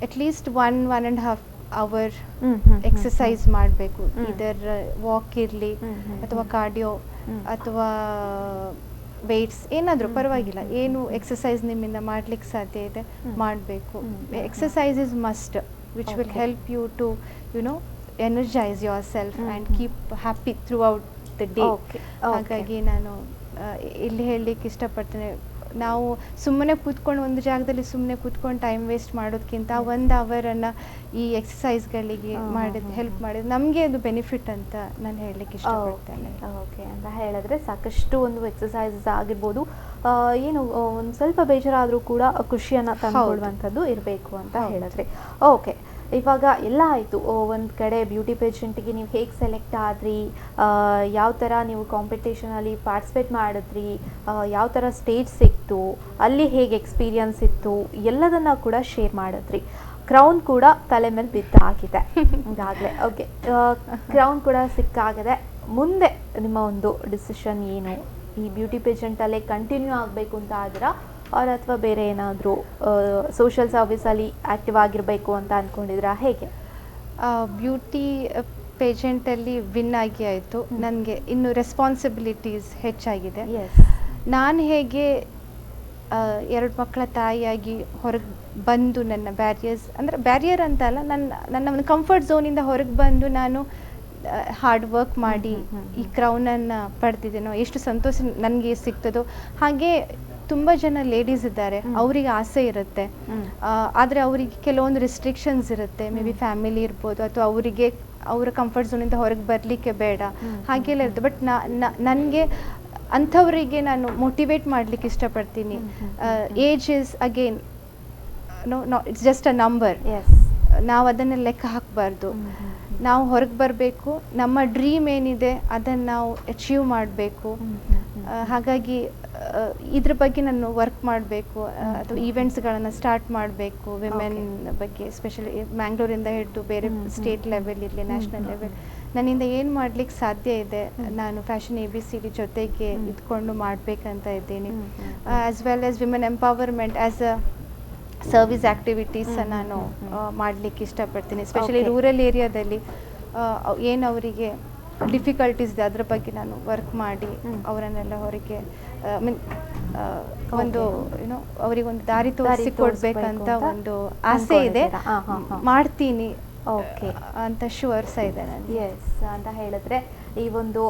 ಅಟ್ಲೀಸ್ಟ್ 1.5 hour ಎಕ್ಸಸೈಸ್ ಮಾಡಬೇಕು. ಇದರ ವಾಕ್ ಇರಲಿ ಅಥವಾ ಕಾರ್ಡಿಯೋ ಅಥವಾ ವೆಯ್ಟ್ಸ್ ಏನಾದರೂ ಪರವಾಗಿಲ್ಲ, ಏನು ಎಕ್ಸಸೈಸ್ ನಿಮ್ಮಿಂದ ಮಾಡ್ಲಿಕ್ಕೆ ಸಾಧ್ಯ ಇದೆ ಮಾಡಬೇಕು. Exercise is must which will help you to energise your self and keep happy throughout the day. ಹಾಗಾಗಿ ನಾನು ಇಲ್ಲಿ ಹೇಳಲಿಕ್ಕೆ ಇಷ್ಟಪಡ್ತೇನೆ, ನಾವು ಸುಮ್ಮನೆ ಕೂತ್ಕೊಂಡು ಒಂದು ಜಾಗದಲ್ಲಿ ಸುಮ್ಮನೆ ಕೂತ್ಕೊಂಡು ಟೈಮ್ ವೇಸ್ಟ್ ಮಾಡೋದಕ್ಕಿಂತ 1 ಅವರನ್ನು ಈ ಎಕ್ಸಸೈಸ್ಗಳಿಗೆ ಹೆಲ್ಪ್ ಮಾಡಿದ್ರೆ ನಮಗೆ ಅದು ಬೆನಿಫಿಟ್ ಅಂತ ನಾನು ಹೇಳಲಿಕ್ಕೆ ಇಷ್ಟಪಡ್ತೇನೆ. ಓಕೆ, ಅಂತ ಹೇಳಿದ್ರೆ ಸಾಕಷ್ಟು ಒಂದು ಎಕ್ಸಸೈಸಸ್ ಆಗಿರ್ಬೋದು, ಏನು ಒಂದು ಸ್ವಲ್ಪ ಬೇಜಾರಾದರೂ ಕೂಡ ಖುಷಿಯನ್ನು ತಂದುಕೊಳ್ಳುವಂಥದ್ದು ಇರಬೇಕು ಅಂತ ಹೇಳಿದ್ರೆ. ಓಕೆ, ಇವಾಗ ಎಲ್ಲ ಆಯಿತು, ಒಂದು ಕಡೆ ಬ್ಯೂಟಿ ಪೇಜೆಂಟಿಗೆ ನೀವು ಹೇಗೆ ಸೆಲೆಕ್ಟ್ ಆದ್ರಿ, ಯಾವ ಥರ ನೀವು ಕಾಂಪಿಟೇಷನಲ್ಲಿ ಪಾರ್ಟಿಸಿಪೇಟ್ ಮಾಡಿದ್ರಿ, ಯಾವ ಥರ ಸ್ಟೇಜ್ ಸಿಕ್ತು, ಅಲ್ಲಿ ಹೇಗೆ ಎಕ್ಸ್ಪೀರಿಯನ್ಸ್ ಇತ್ತು, ಎಲ್ಲದನ್ನು ಕೂಡ ಶೇರ್ ಮಾಡಿದ್ರಿ. ಕ್ರೌನ್ ಕೂಡ ತಲೆ ಮೇಲೆ ಬಿದ್ದಾಗಿದೆ ಈಗಾಗಲೇ. ಓಕೆ, ಕ್ರೌನ್ ಕೂಡ ಸಿಕ್ಕಾಗಿದೆ. ಮುಂದೆ ನಿಮ್ಮ ಒಂದು ಡಿಸಿಷನ್ ಏನು? ಈ ಬ್ಯೂಟಿ ಪೇಜೆಂಟಲ್ಲೇ ಕಂಟಿನ್ಯೂ ಆಗಬೇಕು ಅಂತ ಆದ್ರೆ ಅಥವಾ ಬೇರೆ ಏನಾದರೂ ಸೋಷಿಯಲ್ ಸರ್ವಿಸಲ್ಲಿ ಆ್ಯಕ್ಟಿವ್ ಆಗಿರಬೇಕು ಅಂತ ಅಂದ್ಕೊಂಡಿದ್ರಾ, ಹೇಗೆ? ಬ್ಯೂಟಿ ಪೇಜೆಂಟಲ್ಲಿ ವಿನ್ ಆಗಿ ಆಯಿತು, ನನಗೆ ಇನ್ನು ರೆಸ್ಪಾನ್ಸಿಬಿಲಿಟೀಸ್ ಹೆಚ್ಚಾಗಿದೆ. ನಾನು ಹೇಗೆ 2 ಮಕ್ಕಳ ತಾಯಿಯಾಗಿ ಹೊರಗೆ ಬಂದು ನನ್ನ ಬ್ಯಾರಿಯರ್ ಅಂತ ಅಲ್ಲ, ನನ್ನ ಒಂದು ಕಂಫರ್ಟ್ ಝೋನಿಂದ ಹೊರಗೆ ಬಂದು ನಾನು ಹಾರ್ಡ್ ವರ್ಕ್ ಮಾಡಿ ಈ ಕ್ರೌನನ್ನು ಪಡೆದಿದ್ದೇನೋ, ಎಷ್ಟು ಸಂತೋಷ ನನಗೆ ಸಿಗ್ತದೋ ಹಾಗೆ ತುಂಬ ಜನ ಲೇಡೀಸ್ ಇದ್ದಾರೆ, ಅವರಿಗೆ ಆಸೆ ಇರುತ್ತೆ, ಆದರೆ ಅವರಿಗೆ ಕೆಲವೊಂದು ರಿಸ್ಟ್ರಿಕ್ಷನ್ಸ್ ಇರುತ್ತೆ, ಮೇ ಬಿ ಫ್ಯಾಮಿಲಿ ಇರ್ಬೋದು ಅಥವಾ ಅವರಿಗೆ ಅವರ ಕಂಫರ್ಟ್ ಝೋನಿಂದ ಹೊರಗೆ ಬರಲಿಕ್ಕೆ ಬೇಡ ಹಾಗೆಲ್ಲ ಇರುತ್ತೆ. ಬಟ್ ನನಗೆ ಅಂಥವರಿಗೆ ನಾನು ಮೋಟಿವೇಟ್ ಮಾಡಲಿಕ್ಕೆ ಇಷ್ಟಪಡ್ತೀನಿ. Age is again it's just a number, ನಾವು ಅದನ್ನು ಲೆಕ್ಕ ಹಾಕಬಾರ್ದು. ನಾವು ಹೊರಗೆ ಬರಬೇಕು, ನಮ್ಮ ಡ್ರೀಮ್ ಏನಿದೆ ಅದನ್ನು ನಾವು ಅಚೀವ್ ಮಾಡಬೇಕು. ಹಾಗಾಗಿ ಇದ್ರ ಬಗ್ಗೆ ನಾನು ವರ್ಕ್ ಮಾಡಬೇಕು, ಅಥವಾ ಈವೆಂಟ್ಸ್ಗಳನ್ನು ಸ್ಟಾರ್ಟ್ ಮಾಡಬೇಕು ವಿಮೆನ್ ಬಗ್ಗೆ, ಎಸ್ಪೆಷಲಿ ಮ್ಯಾಂಗ್ಳೂರಿಂದ ಹಿಡಿದು ಬೇರೆ ಸ್ಟೇಟ್ ಲೆವೆಲ್ ಇರಲಿ ನ್ಯಾಷನಲ್ ಲೆವೆಲ್, ನನ್ನಿಂದ ಏನು ಮಾಡ್ಲಿಕ್ಕೆ ಸಾಧ್ಯ ಇದೆ ನಾನು ಫ್ಯಾಷನ್ ABCD ಜೊತೆಗೆ ಇದ್ಕೊಂಡು ಮಾಡಬೇಕಂತ ಇದ್ದೀನಿ. As well as women empowerment as a service activities ನಾನು ಮಾಡಲಿಕ್ಕೆ ಇಷ್ಟಪಡ್ತೀನಿ. ಎಸ್ಪೆಷಲಿ ರೂರಲ್ ಏರಿಯಾದಲ್ಲಿ ಏನು ಅವರಿಗೆ ಡಿಫಿಕಲ್ಟೀಸ್ ಇದೆ ಅದರ ಬಗ್ಗೆ ನಾನು ವರ್ಕ್ ಮಾಡಿ ಅವರನ್ನೆಲ್ಲ ಹೊರಗೆ ಒಂದು ಅವರಿಗೊಂದು ದಾರಿ ತೋರಿಸಿಕೊಡ್ಬೇಕಂತ ಒಂದು ಆಸೆ ಇದೆ, ಮಾಡ್ತೀನಿ ಅಂತ ಶೂರ್ ಸಹ ಇದೆ ನನಗೆ. ಎಸ್, ಅಂತ ಹೇಳಿದ್ರೆ ಈ ಒಂದು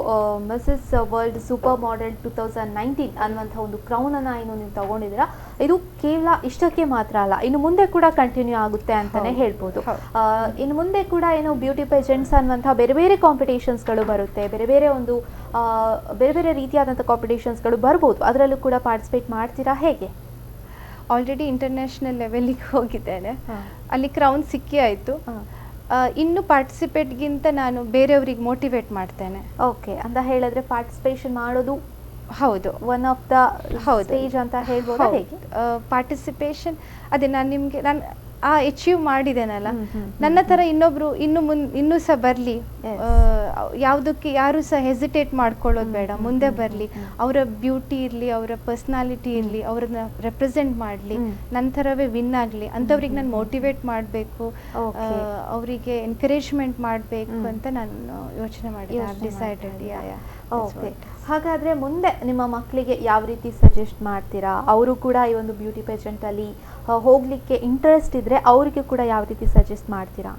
ಮಿಸಸ್ ವರ್ಲ್ಡ್ ಸೂಪರ್ ಮಾಡೆಲ್ 2019 ಅನ್ನುವಂಥ ಒಂದು ಕ್ರೌನನ್ನು ಏನು ನೀವು ತಗೊಂಡಿದ್ದೀರಾ, ಇದು ಕೇವಲ ಇಷ್ಟಕ್ಕೆ ಮಾತ್ರ ಅಲ್ಲ, ಇನ್ನು ಮುಂದೆ ಕೂಡ ಕಂಟಿನ್ಯೂ ಆಗುತ್ತೆ ಅಂತಲೇ ಹೇಳ್ಬೋದು. ಇನ್ನು ಮುಂದೆ ಕೂಡ ಏನು ಬ್ಯೂಟಿ ಪೇಜೆಂಟ್ಸ್ ಅನ್ನುವಂಥ ಬೇರೆ ಬೇರೆ ಕಾಂಪಿಟೇಷನ್ಸ್ಗಳು ಬರುತ್ತೆ, ಬೇರೆ ಬೇರೆ ರೀತಿಯಾದಂಥ ಕಾಂಪಿಟೇಷನ್ಸ್ಗಳು ಬರ್ಬೋದು, ಅದರಲ್ಲೂ ಕೂಡ ಪಾರ್ಟಿಸಿಪೇಟ್ ಮಾಡ್ತೀರಾ, ಹೇಗೆ? ಆಲ್ರೆಡಿ ಇಂಟರ್ನ್ಯಾಷನಲ್ ಲೆವೆಲಿಗೆ ಹೋಗಿದ್ದೇನೆ, ಅಲ್ಲಿ ಕ್ರೌನ್ ಸಿಕ್ಕಿ ಆಯಿತು. ಇನ್ನು ಪಾರ್ಟಿಸಿಪೇಟ್ಗಿಂತ ನಾನು ಬೇರೆಯವ್ರಿಗೆ ಮೋಟಿವೇಟ್ ಮಾಡ್ತೇನೆ. ಓಕೆ, ಅಂತ ಹೇಳಿದ್ರೆ ಪಾರ್ಟಿಸಿಪೇಷನ್ ಮಾಡೋದು ಹೌದು ಒನ್ ಆಫ್ ದ ಸ್ಟೇಜ್ ಅಂತ ಹೇಳ್ಬೋದು. ಹೇಗೆ ಪಾರ್ಟಿಸಿಪೇಷನ್ ಅದೇ ನಾನು ಅಚೀವ್ ಮಾಡಿದ್ದೇನಲ್ಲ, ನನ್ನ ಥರ ಇನ್ನೊಬ್ರು ಇನ್ನೂ ಸಹ ಬರಲಿ, ಯಾವುದಕ್ಕೆ ಯಾರು ಸಹ ಹೆಸಿಟೇಟ್ ಮಾಡ್ಕೊಳ್ಳೋದು ಬೇಡ, ಮುಂದೆ ಬರಲಿ, ಅವರ ಬ್ಯೂಟಿ ಇರಲಿ, ಅವರ ಪರ್ಸ್ನಾಲಿಟಿ ಇರಲಿ, ಅವ್ರನ್ನ ರೆಪ್ರೆಸೆಂಟ್ ಮಾಡಲಿ, ನನ್ನ ಥರವೇ ವಿನ್ ಆಗಲಿ, ಅಂಥವ್ರಿಗೆ ನಾನು ಮೋಟಿವೇಟ್ ಮಾಡಬೇಕು, ಅವರಿಗೆ ಎನ್ಕರೇಜ್ಮೆಂಟ್ ಮಾಡಬೇಕು ಅಂತ ನಾನು ಯೋಚನೆ ಮಾಡಿದೆ. ಡಿಸೈಡೆಡ್. ಓಕೆ, ಹಾಗಾದರೆ ಮುಂದೆ ನಿಮ್ಮ ಮಕ್ಕಳಿಗೆ ಯಾವ ರೀತಿ ಸಜೆಸ್ಟ್ ಮಾಡ್ತೀರಾ? ಅವರು ಕೂಡ ಈ ಒಂದು ಬ್ಯೂಟಿ ಪೇಜೆಂಟಲ್ಲಿ ಹೋಗಲಿಕ್ಕೆ ಇಂಟ್ರೆಸ್ಟ್ ಇದ್ದರೆ ಅವರಿಗೆ ಕೂಡ ಯಾವ ರೀತಿ ಸಜೆಸ್ಟ್ ಮಾಡ್ತೀರಾ?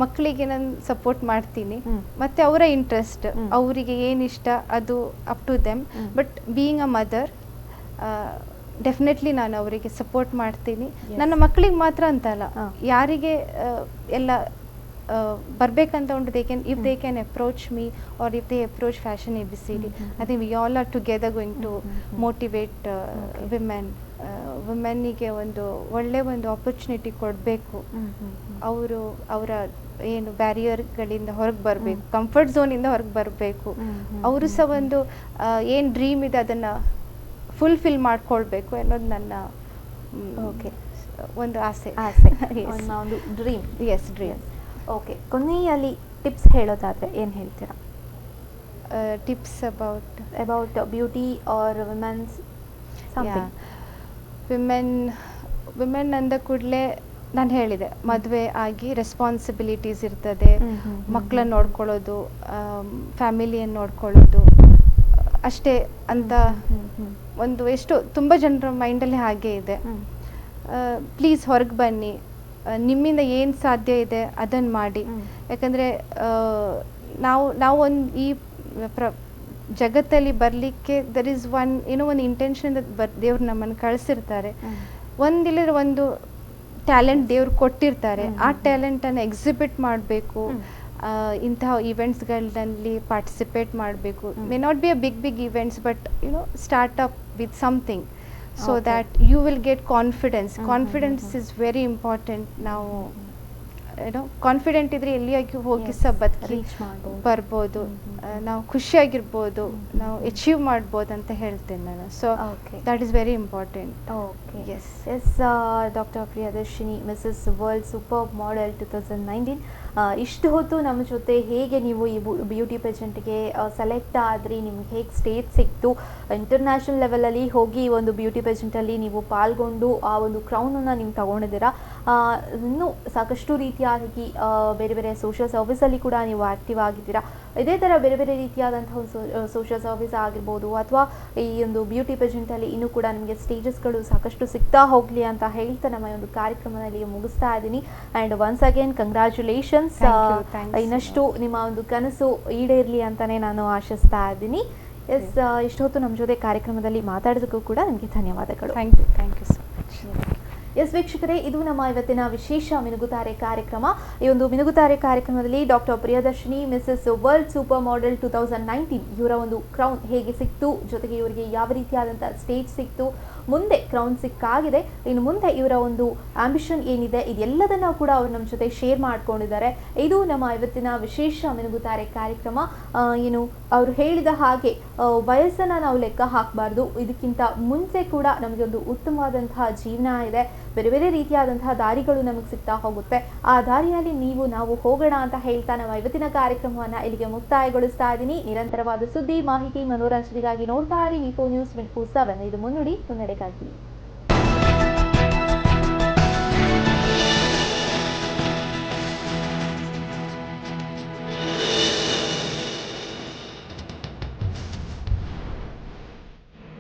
ಮಕ್ಕಳಿಗೆ ನಾನು ಸಪೋರ್ಟ್ ಮಾಡ್ತೀನಿ, ಮತ್ತು ಅವರ ಇಂಟ್ರೆಸ್ಟ್, ಅವರಿಗೆ ಏನಿಷ್ಟ ಅದು up to them. But being a mother definitely ನಾನು ಅವರಿಗೆ ಸಪೋರ್ಟ್ ಮಾಡ್ತೀನಿ. ನನ್ನ ಮಕ್ಕಳಿಗೆ ಮಾತ್ರ ಅಂತಲ್ಲ, ಯಾರಿಗೆ ಎಲ್ಲ ಬರಬೇಕಂತ ಉಂಟು, if they can approach me or if they approach Fashion ABCD, I think we all are together going to motivate womenಗೆ ಒಂದು ಒಳ್ಳೆ ಒಂದು ಆಪರ್ಚುನಿಟಿ ಕೊಡಬೇಕು. ಅವರ ಏನು ಬ್ಯಾರಿಯರ್ಗಳಿಂದ ಹೊರಗೆ ಬರಬೇಕು, ಕಂಫರ್ಟ್ ಝೋನಿಂದ ಹೊರಗೆ ಬರಬೇಕು, ಅವರು ಸಹ ಒಂದು ಏನು ಡ್ರೀಮ್ ಇದೆ ಅದನ್ನು ಫುಲ್ಫಿಲ್ ಮಾಡ್ಕೊಳ್ಬೇಕು ಅನ್ನೋದು ನನ್ನ ಒಂದು ಆಸೆ, ಒಂದು ಡ್ರೀಮ್. Yes, dream. ಓಕೆ, ಕೊನೆಯಲ್ಲಿ ಟಿಪ್ಸ್ ಹೇಳೋದಾದರೆ ಏನು ಹೇಳ್ತೀರಾ? Tips about beauty or women's something. Women ಅಂದ ಕೂಡಲೇ ನಾನು ಹೇಳಿದೆ, ಮದುವೆ ಆಗಿ ರೆಸ್ಪಾನ್ಸಿಬಿಲಿಟೀಸ್ ಇರ್ತದೆ, ಮಕ್ಕಳನ್ನ ನೋಡ್ಕೊಳ್ಳೋದು, ಫ್ಯಾಮಿಲಿಯನ್ನು ನೋಡ್ಕೊಳ್ಳೋದು, ಅಷ್ಟೇ ಅಂತ ಒಂದು ಎಷ್ಟು ತುಂಬ ಜನರ ಮೈಂಡಲ್ಲಿ ಹಾಗೆ ಇದೆ. ಪ್ಲೀಸ್ ಹೊರಗೆ ಬನ್ನಿ, ನಿಮ್ಮಿಂದ ಏನು ಸಾಧ್ಯ ಇದೆ ಅದನ್ನು ಮಾಡಿ. ಯಾಕಂದರೆ ನಾವು ಒಂದು ಈ ಜಗತ್ತಲ್ಲಿ ಬರಲಿಕ್ಕೆ ದರ್ ಇಸ್ ಒಂದು ಇಂಟೆನ್ಷನ್ ದೇವ್ರು ನಮ್ಮನ್ನು ಕಳಿಸಿರ್ತಾರೆ. ಒಂದಿಲ್ಲದ್ರೆ ಒಂದು ಟ್ಯಾಲೆಂಟ್ ದೇವ್ರು ಕೊಟ್ಟಿರ್ತಾರೆ, ಆ ಟ್ಯಾಲೆಂಟನ್ನು ಎಕ್ಸಿಬಿಟ್ ಮಾಡಬೇಕು, ಇಂತಹ ಇವೆಂಟ್ಸ್ಗಳಲ್ಲಿ ಪಾರ್ಟಿಸಿಪೇಟ್ ಮಾಡಬೇಕು. May not be a big events, but start up with something so that you will get confidence. Confidence is very important. ನಾವು ಕಾನ್ಫಿಡೆಂಟ್ ಇದ್ರೆ ಎಲ್ಲಿಯಾಗಿ ಹೋಗಿ ಬದುಕಿ ಬರ್ಬೋದು, ನಾವು ಖುಷಿಯಾಗಿರ್ಬೋದು, ನಾವು ಅಚೀವ್ ಮಾಡ್ಬೋದು ಅಂತ ಹೇಳ್ತೇನೆ ನಾನು. So that is very important. Okay, yes doctor Priyadarshini, Mrs world super model 2019, ಇಷ್ಟು ಹೊತ್ತು ನಮ್ಮ ಜೊತೆ ಹೇಗೆ ನೀವು ಈ ಬ್ಯೂಟಿ ಪೇಜೆಂಟ್ಗೆ ಸೆಲೆಕ್ಟ್ ಆದ್ರಿ, ನಿಮ್ಗೆ ಹೇಗೆ ಸ್ಟೇಜ್ ಸಿಕ್ತು, ಇಂಟರ್ನ್ಯಾಷನಲ್ ಲೆವೆಲಲ್ಲಿ ಹೋಗಿ ಒಂದು ಬ್ಯೂಟಿ ಪೇಜೆಂಟಲ್ಲಿ ನೀವು ಪಾಲ್ಗೊಂಡು ಆ ಒಂದು ಕ್ರೌನನ್ನು ನೀವು ತಗೊಂಡಿದ್ದೀರಾ. ಇನ್ನೂ ಸಾಕಷ್ಟು ರೀತಿಯಾಗಿ ಬೇರೆ ಬೇರೆ ಸೋಷಿಯಲ್ ಸರ್ವಿಸಲ್ಲಿ ಕೂಡ ನೀವು ಆ್ಯಕ್ಟಿವ್ ಆಗಿದ್ದೀರಾ. ಇದೇ ಥರ ಬೇರೆ ಬೇರೆ ರೀತಿಯಾದಂಥ ಒಂದು ಸೋಷಿಯಲ್ ಸರ್ವಿಸ್ ಆಗಿರ್ಬೋದು, ಅಥವಾ ಈ ಒಂದು ಬ್ಯೂಟಿ ಪೇಜೆಂಟಲ್ಲಿ ಇನ್ನೂ ಕೂಡ ನಿಮಗೆ ಸ್ಟೇಜಸ್ಗಳು ಸಾಕಷ್ಟು ಸಿಗ್ತಾ ಹೋಗಲಿ ಅಂತ ಹೇಳ್ತಾ ನಮ್ಮ ಒಂದು ಕಾರ್ಯಕ್ರಮದಲ್ಲಿ ಮುಗಿಸ್ತಾ ಇದ್ದೀನಿ. And once again congratulations. ಇನ್ನಷ್ಟು ನಿಮ್ಮ ಒಂದು ಕನಸು ಈಡೇರಲಿ ಅಂತಲೇ ನಾನು ಆಶಿಸ್ತಾ ಇದ್ದೀನಿ. ಎಸ್, ಇಷ್ಟೊತ್ತು ನಮ್ಮ ಜೊತೆ ಕಾರ್ಯಕ್ರಮದಲ್ಲಿ ಮಾತಾಡೋದಕ್ಕೂ ಕೂಡ ನಿಮಗೆ ಧನ್ಯವಾದಗಳು. Thank you so much. Yes ವೀಕ್ಷಕರೇ, ಇದು ನಮ್ಮ ಇವತ್ತಿನ ವಿಶೇಷ ಮಿನುಗುತಾರೆ ಕಾರ್ಯಕ್ರಮ. ಈ ಒಂದು ಮಿನುಗುತಾರೆ ಕಾರ್ಯಕ್ರಮದಲ್ಲಿ doctor Priyadarshini, Mrs world super model 2019 ಇವರ ಒಂದು ಕ್ರೌನ್ ಹೇಗೆ ಸಿಕ್ತು, ಜೊತೆಗೆ ಇವರಿಗೆ ಯಾವ ರೀತಿಯಾದಂಥ ಸ್ಟೇಜ್ ಸಿಕ್ತು, ಮುಂದೆ ಕ್ರೌನ್ ಸಿಕ್ಕಾಗಿದೆ, ಇನ್ನು ಮುಂದೆ ಇವರ ಒಂದು ಆಂಬಿಷನ್ ಏನಿದೆ, ಇದೆಲ್ಲದನ್ನ ಕೂಡ ಅವರು ನಮ್ಮ ಜೊತೆ ಶೇರ್ ಮಾಡ್ಕೊಂಡಿದ್ದಾರೆ. ಇದು ನಮ್ಮ ಇವತ್ತಿನ ವಿಶೇಷ ಮಿನುಗುತಾರೆ ಕಾರ್ಯಕ್ರಮ. ಅವರು ಹೇಳಿದ ಹಾಗೆ ವಯಸ್ಸನ್ನು ನಾವು ಲೆಕ್ಕ ಹಾಕಬಾರ್ದು. ಇದಕ್ಕಿಂತ ಮುಂಚೆ ಕೂಡ ನಮಗೆ ಒಂದು ಉತ್ತಮವಾದಂತಹ ಜೀವನ ಇದೆ, ಬೇರೆ ಬೇರೆ ರೀತಿಯಾದಂತಹ ದಾರಿಗಳು ನಮಗೆ ಸಿಗ್ತಾ ಹೋಗುತ್ತೆ. ಆ ದಾರಿಯಲ್ಲಿ ನಾವು ಹೋಗೋಣ ಅಂತ ಹೇಳ್ತಾ ನಮ್ಮ ಇವತ್ತಿನ ಕಾರ್ಯಕ್ರಮವನ್ನು ಇಲ್ಲಿಗೆ ಮುಕ್ತಾಯಗೊಳಿಸ್ತಾ ಇದ್ದೀನಿ. ನಿರಂತರವಾದ ಸುದ್ದಿ, ಮಾಹಿತಿ, ಮನೋರಂಜನೆಗಾಗಿ ನೋಡ್ತಾ ಇರಿ V4 News 24/7. ಇದು ಮುನ್ನುಡಿ ಮುನ್ನಡೆಗಾಗಿ.